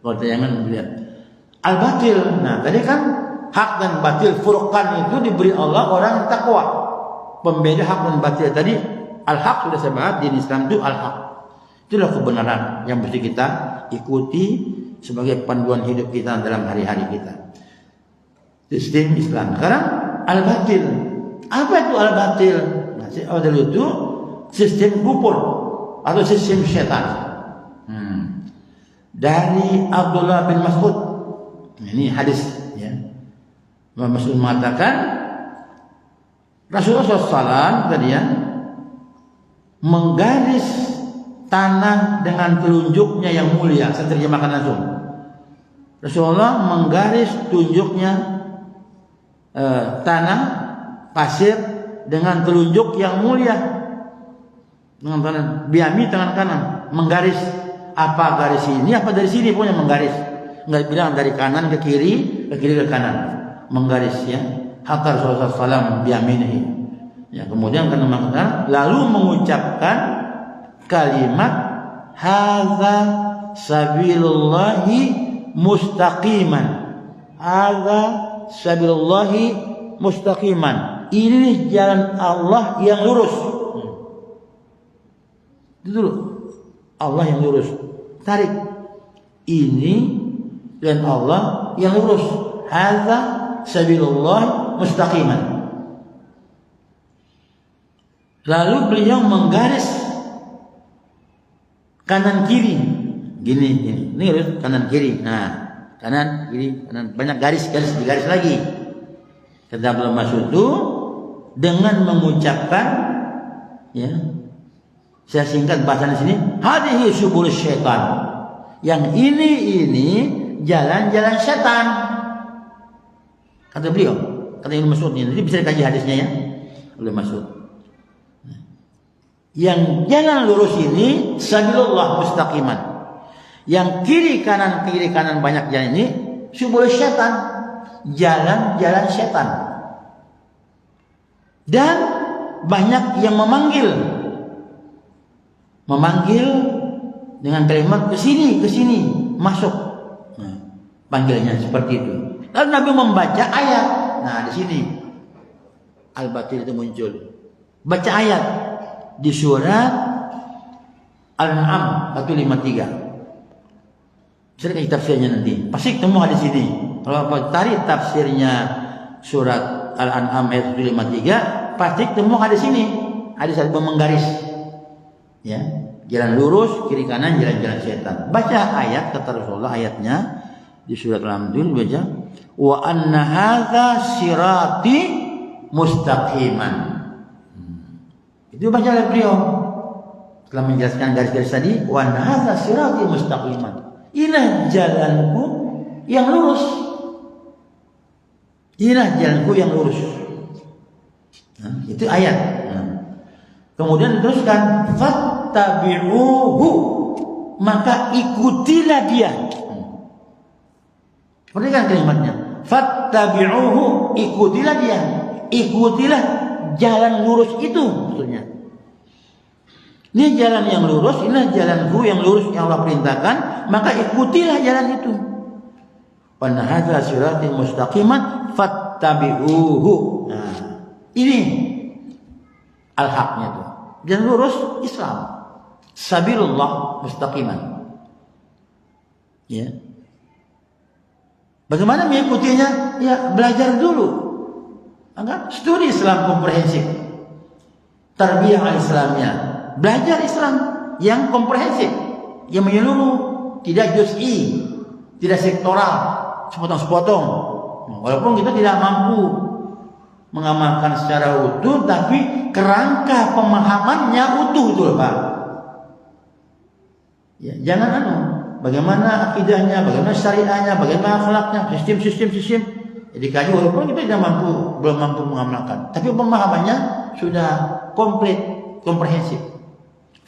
Kalau tayangan lihat al-batil. Nah, tadi kan hak dan batil, furqan itu diberi Allah orang yang takwa. Pembeda hak dan batil tadi al-haq sudah saya bahas, di Islam itu al-haq. Itulah kebenaran yang mesti kita ikuti sebagai panduan hidup kita dalam hari-hari kita. Sistem Islam. Sekarang al-batil. Apa itu al-batil? Nah, al-batil itu sistem kufur atau sistem syaitan. Dari Abdullah bin Mas'ud. Ini hadis ya. Mas'ud mengatakan Rasulullah SAW tadi ya menggaris tanah dengan telunjuknya yang mulia. Saya terjemahkan langsung. Rasulullah menggaris tunjuknya tanah pasir dengan telunjuk yang mulia, dengan tangan biami tangan kanan, menggaris. Apa garis ini? Apa dari sini? Pokoknya menggaris. Nggak bilang dari kanan ke kiri ke kanan. Menggaris ya. Hatta Rasulullah SAW biaminihi. Ya, kemudian karena makna lalu mengucapkan kalimat hadza sabilullahi mustaqiman. Hadza sabilullahi mustaqiman. Ini jalan Allah yang lurus. Itu dulu. Allah yang lurus. Tarik. Ini dan Allah yang lurus. Hadza sabilullah mustaqiman. Lalu beliau menggaris kanan kiri. Gini. Ini lurus kanan kiri. Nah, kanan kiri, kanan, banyak garis digaris lagi. Kata Abdullah Mas'ud itu dengan mengucapkan ya, saya singkat bahasa di sini, hadhihi subul syaitan. Yang ini jalan-jalan setan. Kata beliau, kata Ibnu Mas'ud ini. Nanti bisa dikaji hadisnya ya. Oleh Mas'ud. Yang jalan lurus ini sabilullah mustaqiman. Yang kiri kanan banyak jalan ini subul setan, jalan-jalan setan. Dan banyak yang memanggil dengan kalimat ke sini, masuk. Nah, panggilnya seperti itu. Lalu Nabi membaca ayat. Nah, di sini al-batil itu muncul. Baca ayat di surat Al-An'am 153. Saya kasih tafsirnya nanti. Pasti ketemu di sini. Kalau tarik tafsirnya surat Al-An'am ayat 153, pasti ketemu di sini. Hadis yang menggaris. Ya, jalan lurus, kiri kanan jalan-jalan setan. Baca ayat kata Rasulullah, ayatnya di surat Al-An'am baca, wa anna hadza sirati mustaqiman. Itu baca oleh beliau. Setelah menjelaskan garis-garis tadi, wa anna hadza sirati mustaqiman. Inilah jalanku yang lurus. Inilah jalanku yang lurus. Nah, itu ayat. Nah. Kemudian diteruskan, fattabi'uhu, maka ikutilah dia. Perhatikan kalimatnya, fattabi'uhu, ikutilah dia. Ikutilah jalan lurus itu maksudnya. Ini jalan yang lurus, inilah jalanku yang lurus yang Allah perintahkan, maka ikutilah jalan itu. Wa hadza siratal mustaqiman fattabi'uhu. Nah, ini al-haqnya itu. Jalan lurus Islam. Sabilullah mustaqiman. Ya. Bagaimana mengikutinya? Ya, belajar dulu. Agar studi Islam komprehensif. Tarbiyah al-Islamnya. Belajar Islam yang komprehensif, yang menyeluruh, tidak juz'i, tidak sektoral, sepotong-sepotong. Walaupun kita tidak mampu mengamalkan secara utuh, tapi kerangka pemahamannya utuh itu loh, Pak. Ya, jangan bagaimana akidahnya, bagaimana syariahnya, bagaimana akhlaknya, sistem. Jadi kaji walaupun kita belum mampu mengamalkan, tapi pemahamannya sudah komplit, komprehensif.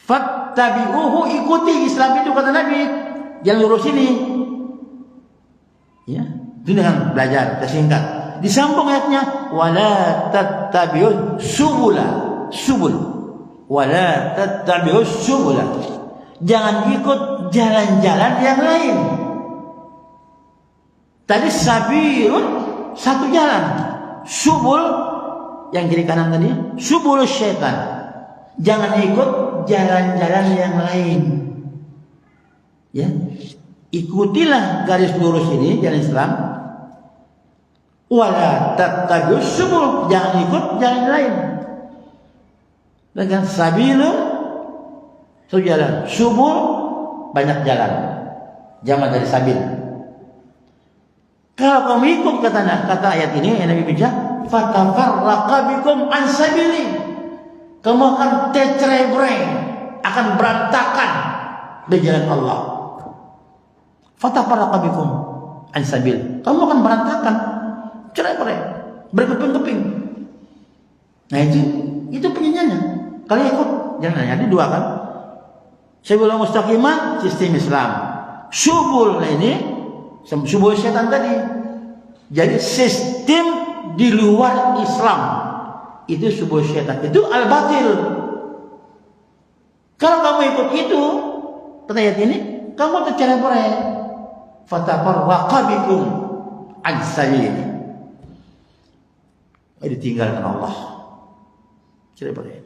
Fattabi'uhu, ikuti Islam itu kata Nabi, yang lurus ini. Ya, itu dengan belajar, tersingkat. Disambung ayatnya, wala tattabi'us subul. Wala tattabi'us subula. Jangan ikut jalan-jalan yang lain. Tadi sabilun satu jalan, subul yang kiri kanan tadi, subul syaitan. Jangan ikut jalan-jalan yang lain. Ya, ikutilah garis lurus ini, jalan Islam. Wala tattabi'us subul, jangan ikut jalan lain. Dengan sabilun satu jalan, subul banyak jalan. Jamak dari sabil. Kalau kamu ikut kata ayat ini yang Nabi baca, fatafarraqa bikum an sabili. Kamu akan tercerai-berai, akan berantakan di jalan Allah. Fatafarraqa bikum an sabil. Kamu akan berantakan, cerai-berai, berkeping-keping. Nah itu penyanyinya. Kalau ikut jangan ada dua kan. Sabilul mustaqimah sistem Islam. Subul ini subul syaitan tadi. Jadi sistem di luar Islam itu subul syaitan. Itu al-batil. Kalau kamu ikut itu, kata ayat ini, kamu tercerai-berai. Fatafarraqa bikum an sabili. Ditinggalkan Allah. Cerai-berai.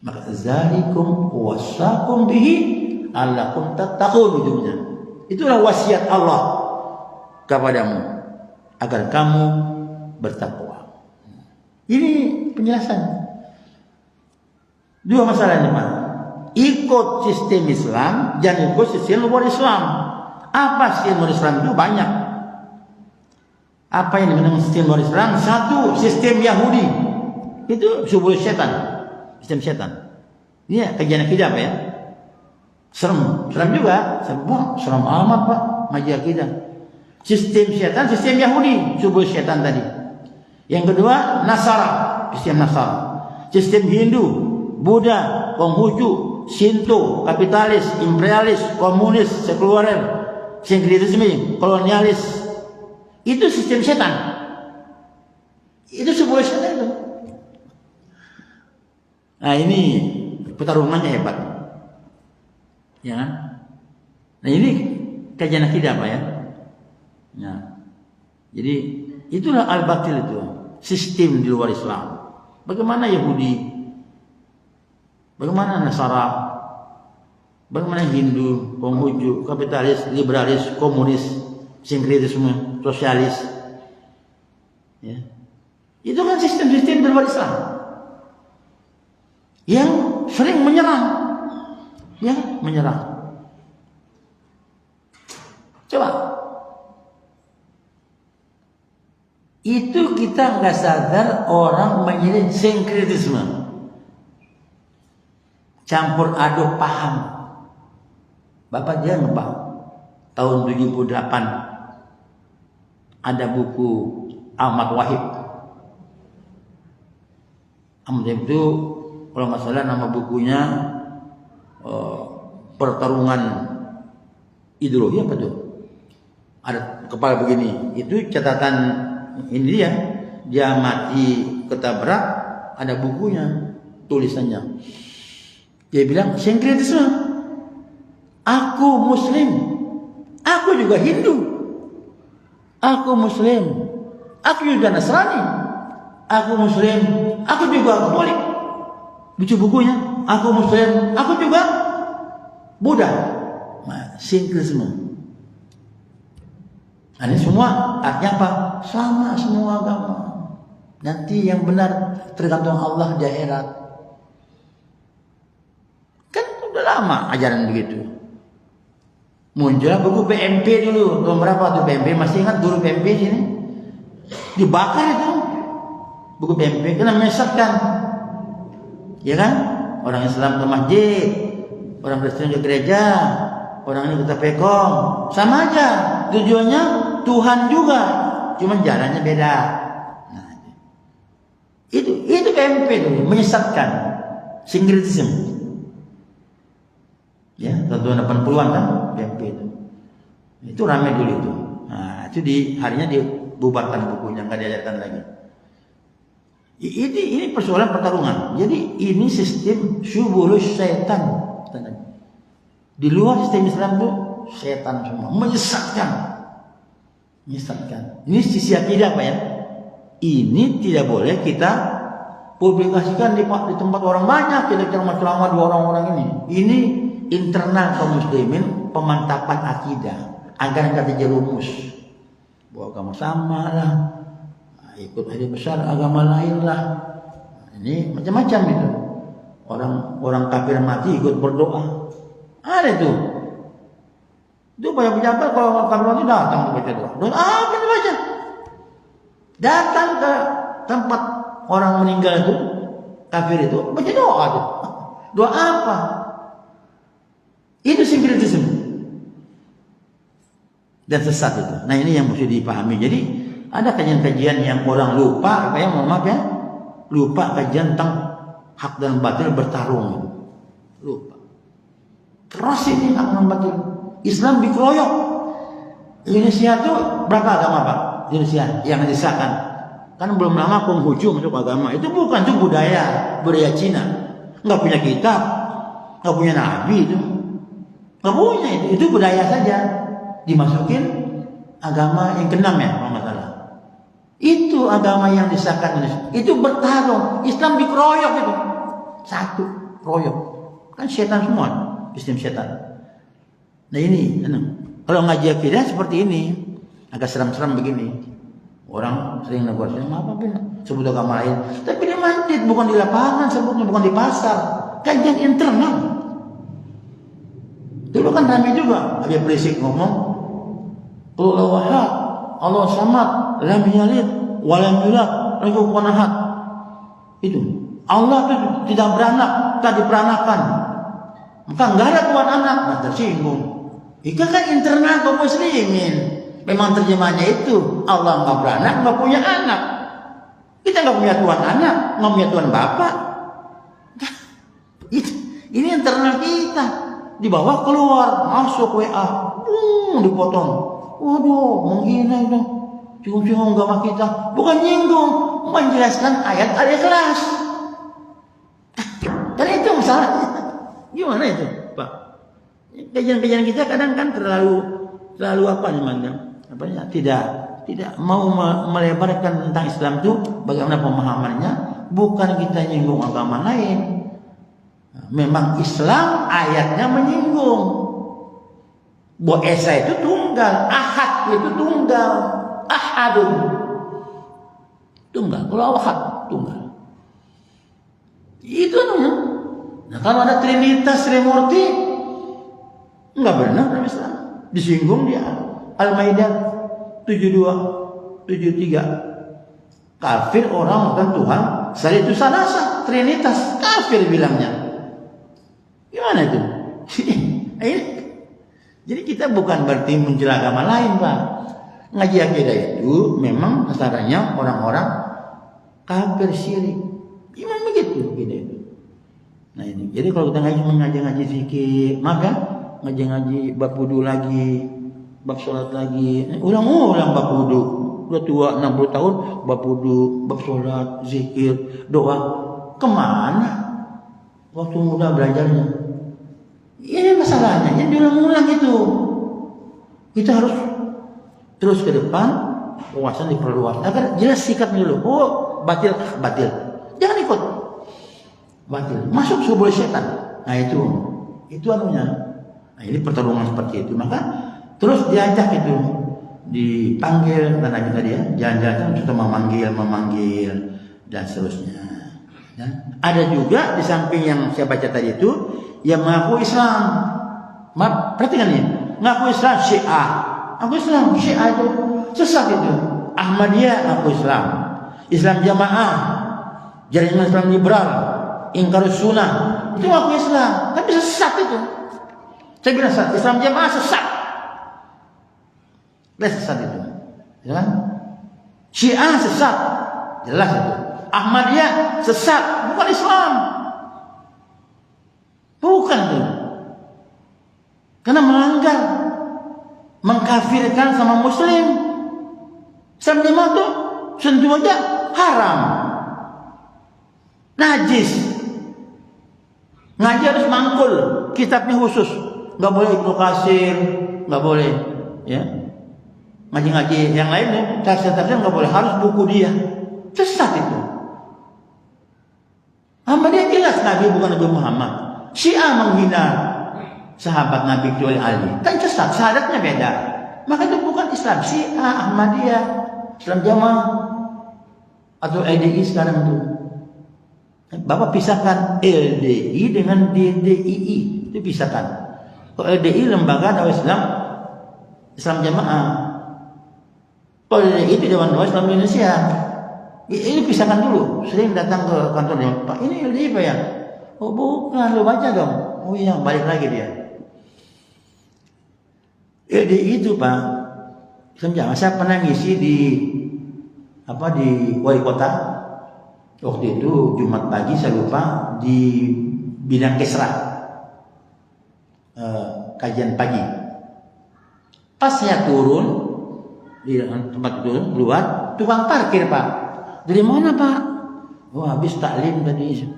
Maka zalikum wasaqum bihi allakum tattaqun, ujungnya. Itulah wasiat Allah kepadamu agar kamu bertakwa. Ini penjelasan. Dua masalah ini, Pak. Ikut sistem Islam, jangan ikut sistem luar Islam. Apa sistem luar Islam itu banyak. Apa yang dimaksud sistem luar Islam? Satu, sistem Yahudi. Itu subul syaitan. Sistem setan. Ini kajian akidah apa ya? Serem juga. Serem amat Pak, ngaji akidah. Sistem setan, sistem Yahudi, subul setan tadi. Yang kedua, Nasara, sistem Nasara. Sistem Hindu, Buddha, Konghucu, Shinto, kapitalis, imperialis, komunis, sekuler, sinkretisme, kolonialis. Itu sistem setan. Itu subul setan itu. Nah ini pertarungannya hebat. Ya kan? Nah ini kajian akidah Pak ya. Nah, jadi itulah al-batil itu, sistem di luar Islam. Bagaimana Yahudi, bagaimana Nasara, bagaimana Hindu, Konghucu, kapitalis, liberalis, komunis, sinkretisme, sosialis. Ya. Itu kan sistem-sistem di luar Islam yang sering menyerang. Ya, menyerang. Coba. Itu kita nggak sadar orang menjadi sinkretisme. Campur aduk paham. Bapak dia nggak paham. Tahun 78 ada buku Ahmad Wahid. Ahmad Wahid itu kalau nggak salah nama bukunya pertarungan ideologi apa tuh? Ada kepala begini. Itu catatan ini dia mati ketabrak, ada bukunya, tulisannya. Dia bilang sinkretisme. Aku Muslim, aku juga Hindu. Aku Muslim, aku juga Nasrani. Aku Muslim, aku juga Katolik. Baca bukunya. Aku Muslim, aku juga Buddha. Nah, sinkretisme. Nah, ini semua artinya apa? Sama semua agama. Nanti yang benar tergantung Allah di akhirat. Kan udah lama ajaran begitu. Muncullah buku PMP dulu. Tahun berapa tuh PMP? Masih ingat guru PMP sini? Dibakar itu. Buku PMP kena menyesatkan. Ya kan? Orang Islam ke masjid, orang Kristen ke gereja, orang ini ke tapekong, sama aja. Tujuannya Tuhan juga, cuma jalannya beda. Nah, itu PMP dulu, menyesatkan, sinkretisme. Ya, tahun 80-an kan PMP itu. Itu ramai dulu itu. Nah, itu harinya dibubarkan bukunya, nggak diajarkan lagi. Ini persoalan pertarungan. Jadi ini sistem syubulus syaitan. Di luar sistem Islam itu setan semua, menyesatkan. Ini sisi akidah Pak ya. Ini tidak boleh kita publikasikan di tempat orang banyak. Kita ceramah-ceramah dua orang-orang ini. Ini internal kaum muslimin, pemantapan akidah agar kita jerumus bahwa agama sama lah. Ikut hari besar agama lain lah. Ini macam-macam itu. Orang kafir mati ikut berdoa. Ada itu. Itu banyak pejabat kalau kafir mati datang baca doa. Doa apa yang dibaca? Datang ke tempat orang meninggal itu, kafir itu, baca doa tuh. Doa apa? Itu sinkretisme. Dan sesat itu. Nah ini yang mesti dipahami. Jadi ada kajian-kajian yang orang lupa, kayak maaf ya, lupa kajian tentang hak dan batil bertarung. Lupa. Terus ini hak dan batil. Islam dikeroyok. Indonesia itu berapa agama Pak? Indonesia yang disahkan. Kan belum lama Konghucu masuk agama. Itu bukan, itu budaya Cina. Nggak punya kitab, nggak punya nabi itu. Nggak punya itu budaya saja. Dimasukin agama yang keenam ya, kalau nggak salah. Itu agama yang disahkan Indonesia. Itu bertarung. Islam dikeroyok itu. Satu, royok. Kan setan semua, sistem setan. Nah ini, kalau ngaji akidah seperti ini, agak seram-seram begini. Orang sering negur, apa pun sebut agama lain. Tapi di masjid, bukan di lapangan, sebutnya bukan di pasar. Kajian internal. Dulu kan ramai juga, ada berisik ngomong. Allah wahad, Allah samad, lam yalid, walam yulad, lahu kufuwan ahad. Itu Allah itu tidak beranak, tak diperanakan. Maka nggak ada tuan anak, nggak tersinggung. Itu kan internal kaum muslimin. Memang terjemahnya itu Allah nggak beranak, nggak punya anak. Kita nggak punya tuan anak, nggak punya tuan bapak. Ini internal kita. Dibawa keluar, masuk WA, dipotong. Waduh, menghina itu. Cium-cium agama kita. Bukan nyinggung, menjelaskan ayat Al-Ikhlas. Dan itu masalahnya. Gimana itu, Pak? Kajian-kajian kita kadang kan terlalu apa namanya? Tidak mau melebarkan tentang Islam itu bagaimana pemahamannya, bukan kita nyinggung agama lain. Memang Islam ayatnya menyinggung. Bahwa Esa itu tunggal, Ahad itu tunggal, Ahadun tunggal, kalau Ahad tunggal. Itu namanya. Nah, kalau ada Trinitas Trimurti enggak benar dalam Islam. Disinggung dia Al-Maidah 72 73. Kafir orang bukan Tuhan, Salitu Salasa, Trinitas, kafir bilangnya. Gimana itu? Jadi kita bukan berarti mencela agama lain, Pak. Ngaji akidah itu memang asalnya orang-orang kafir syirik. Gimana begitu gitu itu. Nah ini. Jadi kalau kita ngaji fikih, maka ngaji bab wudu lagi, bab sholat lagi, ulang-ulang bab wudu. Udah tua 60 tahun, bab wudu, bab sholat, zikir, doa. Kemana waktu muda belajarnya? Ini masalahnya, yang diulang-ulang itu. Kita harus terus ke depan, wawasan diperluas. Agar jelas sikapnya dulu. Oh, batil. Jangan ikut. Batil. Masuk subul setan. Nah itu anunya. Nah ini pertarungan seperti itu. Maka terus diajak itu, dipanggil dan Nabi tadi ya, jalan-jalan kita memanggil dan seterusnya. Ya. Ada juga di samping yang saya baca tadi itu yang mengaku Islam. Perhatikan ini, mengaku Islam Syiah. Aku Islam Syiah itu sesat itu. Ahmadiyah ngaku Islam. Islam Jamaah, jaringan Islam liberal, ingkar sunnah, itu ngaku Islam. Tapi sesat itu. Saya bilang sesat. Islam Jamaah sesat. Sesat itu. Ya kan? Syiah sesat. Jelas itu. Ahmadiyah sesat, bukan Islam. Bukan tuh. Karena melanggar, mengkafirkan sama muslim. Islam Jamaah tuh sentuh aja haram, najis. Ngaji harus mangkul, kitabnya khusus, nggak boleh Ibnu Katsir, nggak boleh, ya. Ngaji-ngaji yang lainnya, tafsir nggak boleh, harus buku dia. Sesat itu. Ahmadiyah jelas Nabi bukan Nabi Muhammad. Syiah menghina sahabat Nabi kecuali Ali. Kan sesat, syaratnya beda. Maka itu bukan Islam. Syiah, Ahmadiyah, Islam Jamaah atau LDI sekarang itu. Bapak pisahkan LDI dengan DDII. Itu pisahkan. Kalau LDI lembaga dakwah Islam Jamaah. Kalau LDI itu Dewan Dakwah Islam Indonesia. Ini pisahkan dulu. Sering datang ke kantornya, Pak ini LDI Pak ya? Oh bukan, lu baca dong. Oh iya, balik lagi dia. LDI itu Pak, saya pernah ngisi di wali kota. Waktu itu Jumat pagi saya lupa di bidang Kesra, kajian pagi. Pas saya turun di tempat itu keluar, tukang parkir Pak. Dari mana Pak? Oh habis taklim tadi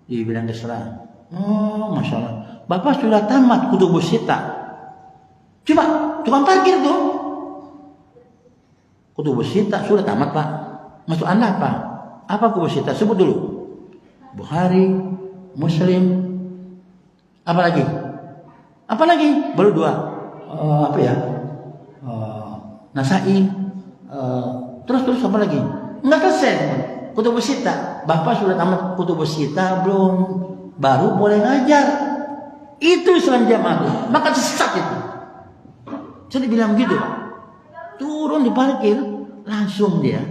di bidang Kesra. Oh masya Allah. Bapak sudah tamat kutubus sita. Coba tukang parkir tuh. Kutubus sita sudah tamat Pak. Maksud Anda apa? Apa kutubus sita? Sebut dulu. Bukhari, Muslim. Apa lagi? Apa lagi? Baru 2. Nasai. Terus apa lagi? Enggak selesai. Kutubus sita. Bapak sudah tamat kutubus sita belum? Baru boleh ngajar. Itu Islam Jamaah. Maka sesat itu. Saya bilang begitu. Turun di parkir, langsung dia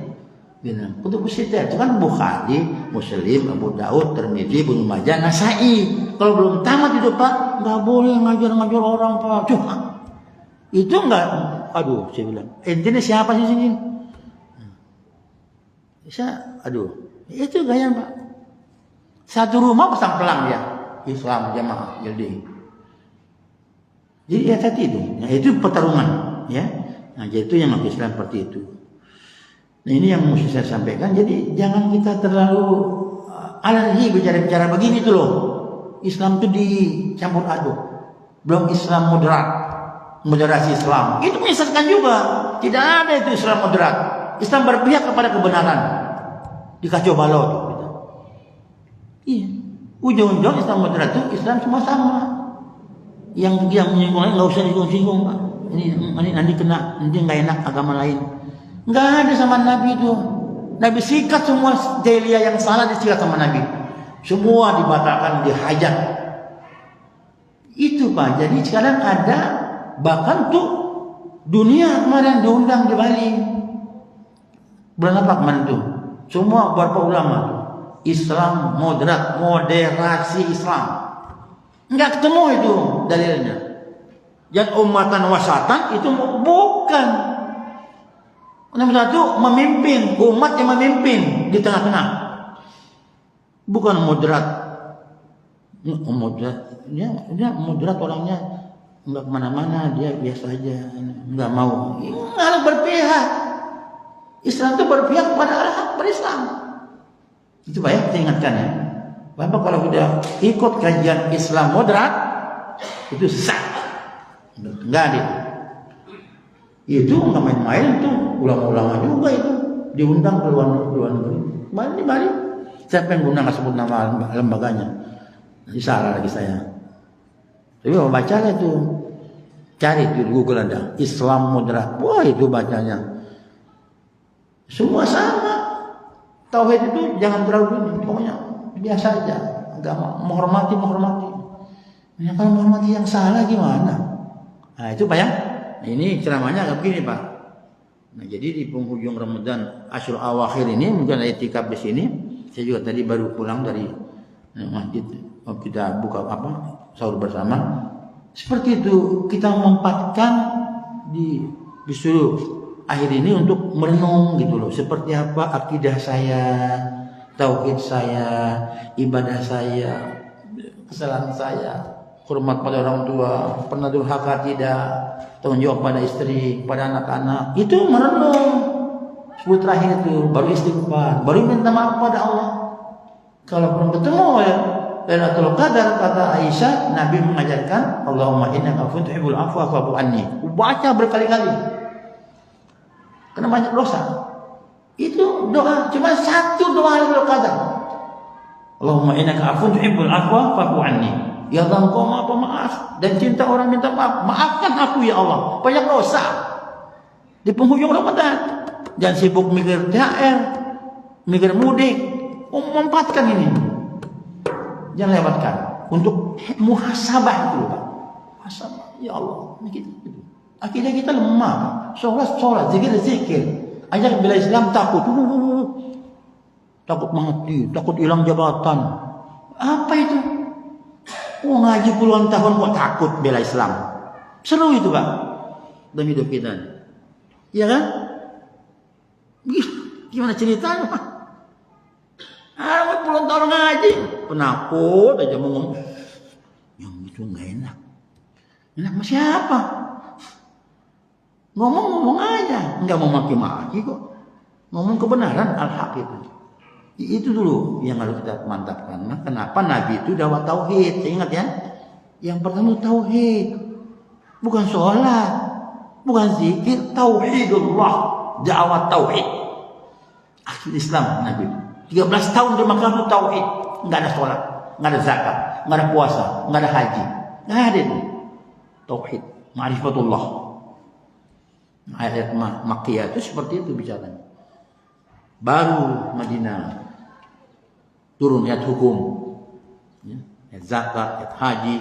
bilang kutubus sita itu kan Bukhari, Muslim, Abu Daud, Tirmidzi, Ibnu Majah, Nasai. kalau belum tamat itu Pak, nggak boleh ngajar-ngajar orang Pak. Cuma itu nggak, aduh saya bilang, intinya siapa sih sini? Aduh, itu gaya Pak. Satu rumah pasang pelang dia, Islam jamaah jadi ya tadi itu, nah, itu pertarungan, ya. Nah jadi itu yang masuk Islam seperti itu. Nah ini yang mesti saya sampaikan. Jadi jangan kita terlalu alergi bicara-bicara begini tuh loh. Islam itu dicampur aduk. Belum Islam moderat, moderasi Islam. Itu menyesatkan juga. Tidak ada itu Islam moderat. Islam berpihak kepada kebenaran. Dikacau balau tuh. Iya. Ujung-ujung Islam moderat itu Islam semua sama. Yang menyinggung lain nggak usah disinggung Pak. Ini nanti kena, nanti nggak enak agama lain. Nggak ada sama Nabi itu. Nabi sikat semua jahiliyah yang salah disikat sama Nabi. Semua dibatalkan, dihajat. Itu Pak. Jadi sekarang ada bahkan tuh dunia kemarin diundang di Bali. Bulan apa kemarin tuh? Semua beberapa ulama tuh. Islam moderat, moderasi Islam. Enggak ketemu itu dalilnya. Yang umatan wasatan itu bukan. Nomor satu memimpin, umat yang memimpin di tengah-tengah. Bukan moderat. Dia moderat orangnya enggak kemana-mana, dia biasa aja, enggak mau. Enggak berpihak. Islam itu berpihak kepada orang berislam. Itu banyak kita ingatkan ya. Bapak kalau sudah ikut kajian Islam moderat itu sesat. Enggak ada. Itu nggak main-main tuh, ulama-ulama juga itu diundang ke luar negeri. Bali Bali. Siapa yang undang nggak sebut nama lembaganya? Nanti salah lagi saya. Tapi baca lah itu, cari di Google ada Islam moderat. Wah itu bacanya. Semua sama. Tauhid itu jangan terlalu ini, pokoknya biasa aja. Agama menghormati. Ya, kalau menghormati yang salah gimana? Nah itu Pak ya. Ini ceramahnya agak begini Pak. Nah jadi di penghujung Ramadan Asyur Awakhir ini mungkin ada itikaf di sini. Saya juga tadi baru pulang dari masjid, kita buka sahur bersama. Seperti itu kita memanfaatkan di seluruh akhir ini untuk merenung gitu loh. Seperti apa akidah saya, tauhid saya, ibadah saya, kesalahan saya, hormat pada orang tua, pernah durhaka tidak, tanggung jawab pada istri, pada anak-anak. Itu merenung. Sebut terakhir itu baru istighfar, baru minta maaf pada Allah. Kalau belum ketemu ya Lailatul Qadar, kata Aisyah, Nabi mengajarkan Allahumma innaka afuwwun tuhibbul afwa fa'fu anni. Baca berkali-kali. Karena banyak dosa. Itu doa, cuma satu doa Lailatul Qadar. Allahumma innaka afuwwun tuhibbul afwa fa'fu anni. Ya Allah, Engkau Maha Pemaaf dan cinta orang minta maaf. Maafkan aku ya Allah. Banyak dosa. Di penghujung Ramadan. Jangan sibuk mikir THR, mikir mudik. Memanfaatkan ini. Jangan lewatkan. Untuk muhasabah itu Pak. Muhasabah. Ya Allah. Akidah kita lemah. Sholat, zikir. Ajak bila Islam takut. Takut mati, takut hilang jabatan. Apa itu? Ngaji puluhan tahun kok takut bela Islam. Seru itu Pak. Dalam hidup kita. Iya kan? Gimana ceritanya Pak? Puluhan tahun ngaji. Penakut aja mau ngomong. Yang itu gak enak. Enak sama siapa? Ngomong aja. Gak mau maki-maki kok. Ngomong kebenaran al-haq itu. Itu dulu yang harus kita mantapkan. Nah, kenapa Nabi itu dakwah tauhid? Saya ingat ya. Yang pertama tauhid. Bukan sholat. Bukan zikir. Tauhidullah. Dakwah tauhid. Akhir Islam Nabi. 13 tahun di Makkah itu tauhid. Enggak ada sholat. Enggak ada zakat. Enggak ada puasa. Enggak ada haji. Enggak ada itu. Tauhid. Ma'rifatullah. Ayat Makkiyah itu seperti itu bicaranya. Baru Madinah turun ayat hukum, ya, ayat zakat, ayat haji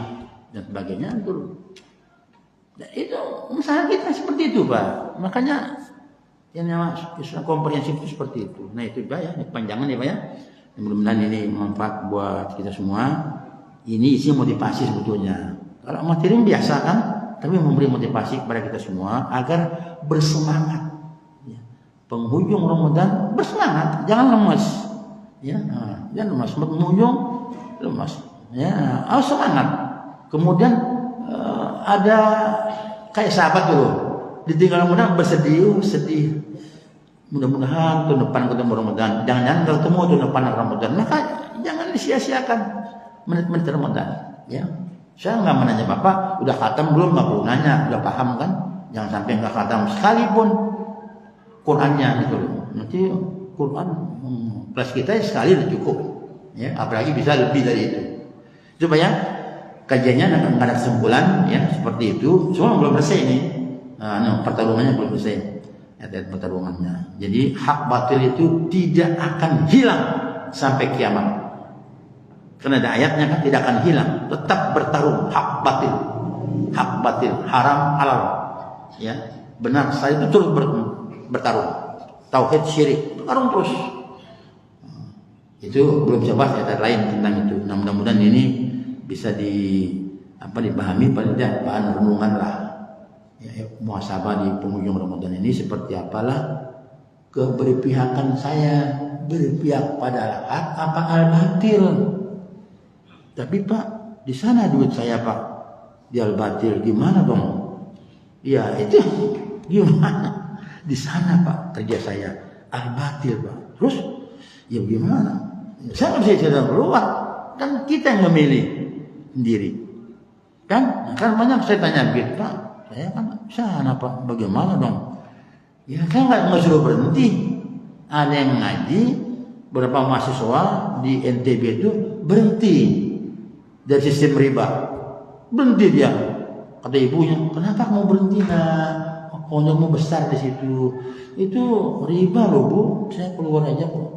dan sebagainya turun. Dan itu masalah kita seperti itu Pak. Makanya yang namanya Islam komprehensif itu seperti itu. Nah itu Pak ya, panjangan ya Pak ya. Mudah-mudahan ini manfaat buat kita semua. Ini isinya motivasi sebetulnya. Kalau materi biasa kan, tapi memberi motivasi kepada kita semua agar bersemangat. Ya. Penghujung Ramadan bersemangat, jangan lemas. Ya, jangan lemas. Penghujung lemas. Ya, harus semangat. Kemudian ada kayak sahabat dulu, ditinggal Ramadan bersedih, sedih. Mudah-mudahan tahun depan ketemu Ramadan. Jangan-jangan kalau ketemu tahun depan Ramadan, maka jangan disia-siakan menit-menit Ramadan. Ya, saya nggak menanya Bapak, udah khatam belum? Nggak perlu nanya, udah paham kan? Jangan sampai nggak khatam sekalipun Qurannya gitu loh. Nanti Quran kelas kita sekali udah cukup. Ya, apalagi bisa lebih dari itu. Supaya kajiannya nggak ada kesimpulan, ya seperti itu. Semua belum selesai ini. Pertarungannya belum selesai. Ayat pertarungannya. Jadi hak batil itu tidak akan hilang sampai kiamat. Karena ada ayatnya kan, tidak akan hilang, tetap bertarung hak batil, haram halal. Ya, benar saya itu terus bertarung. Tauhid syirik bertarung terus. Itu belum saya bahas ayat lain tentang itu. Nah, mudah-mudahan ini bisa dipahami paling tidak bahan renungan lah. Ya, muhasabah di penghujung Ramadan ini seperti apalah keberpihakan saya, berpihak pada hak apa al-batil. Tapi Pak, di sana duit saya Pak, di al-batil gimana dong? Ya itu gimana? Di sana Pak kerja saya al-batil Pak. Terus ya gimana? Saya nggak bisa jalan keluar, kan kita yang memilih sendiri. Kan banyak saya tanya Pak, saya kan sana Pak, bagaimana dong? Ya kan nggak suruh berhenti. Ada yang ngaji, beberapa mahasiswa di NTB itu berhenti dari sistem riba. Berhenti dia. Kata ibunya, kenapa kamu berhenti nak? Pondokmu besar di situ. Itu riba loh Bu, saya keluar aja kok.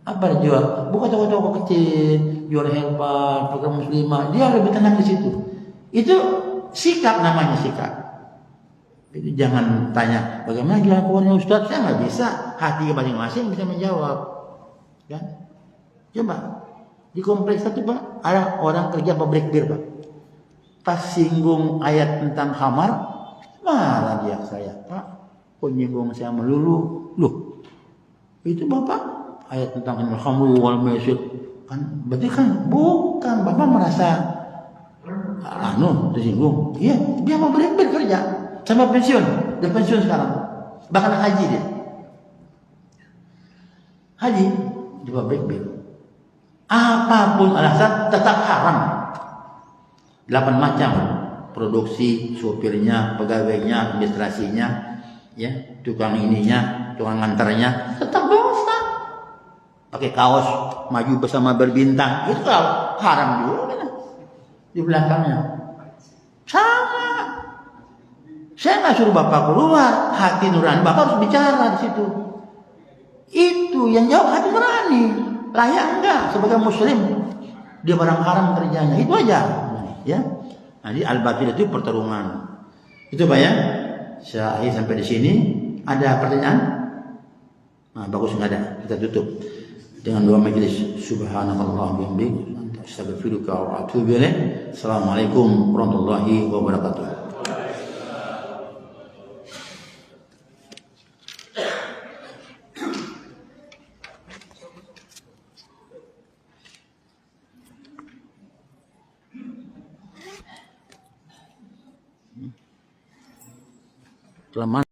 Apa jual? Bukan toko-toko kecil, jual herbal, program muslimah. Dia lebih tenang di situ. Itu sikap namanya sikap. Jadi jangan tanya bagaimana dilakukannya Ustaz, saya nggak bisa. Hati masing-masing bisa menjawab. Kan? Coba di kompleks satu Pak, ada orang kerja pabrik bir Pak. Pas singgung ayat tentang khamar, malah dia saya Pak, kok nyinggung saya melulu. Loh, itu Bapak ayat tentang khamru wal maisir kan berarti kan bukan Bapak merasa tersinggung. Iya, dia mau pabrik kerja. Sama pensiun, udah pensiun sekarang. Bahkan haji dia. Haji di pabrik bir. Apapun alasan tetap haram. 8 macam produksi, supirnya, pegawainya, administrasinya, ya, tukang ininya, tukang ngantarnya, tetap dosa. Pakai kaos maju bersama berbintang, itu haram juga kan? Di belakangnya. Sama. Saya nggak suruh Bapak keluar, hati nurani Bapak harus bicara di situ. Itu yang jawab hati nurani. Layak enggak sebagai muslim dia barang haram kerjanya, itu aja. Ya, jadi al-batil itu pertarungan. Itu Pak ya. Saya sampai di sini. Ada pertanyaan? Nah, bagus nggak ada. Kita tutup dengan doa majelis. Subhanallah bihamdihi, astaghfiruka wa atubu ilaik. Assalamualaikum warahmatullahi wabarakatuh. Selamat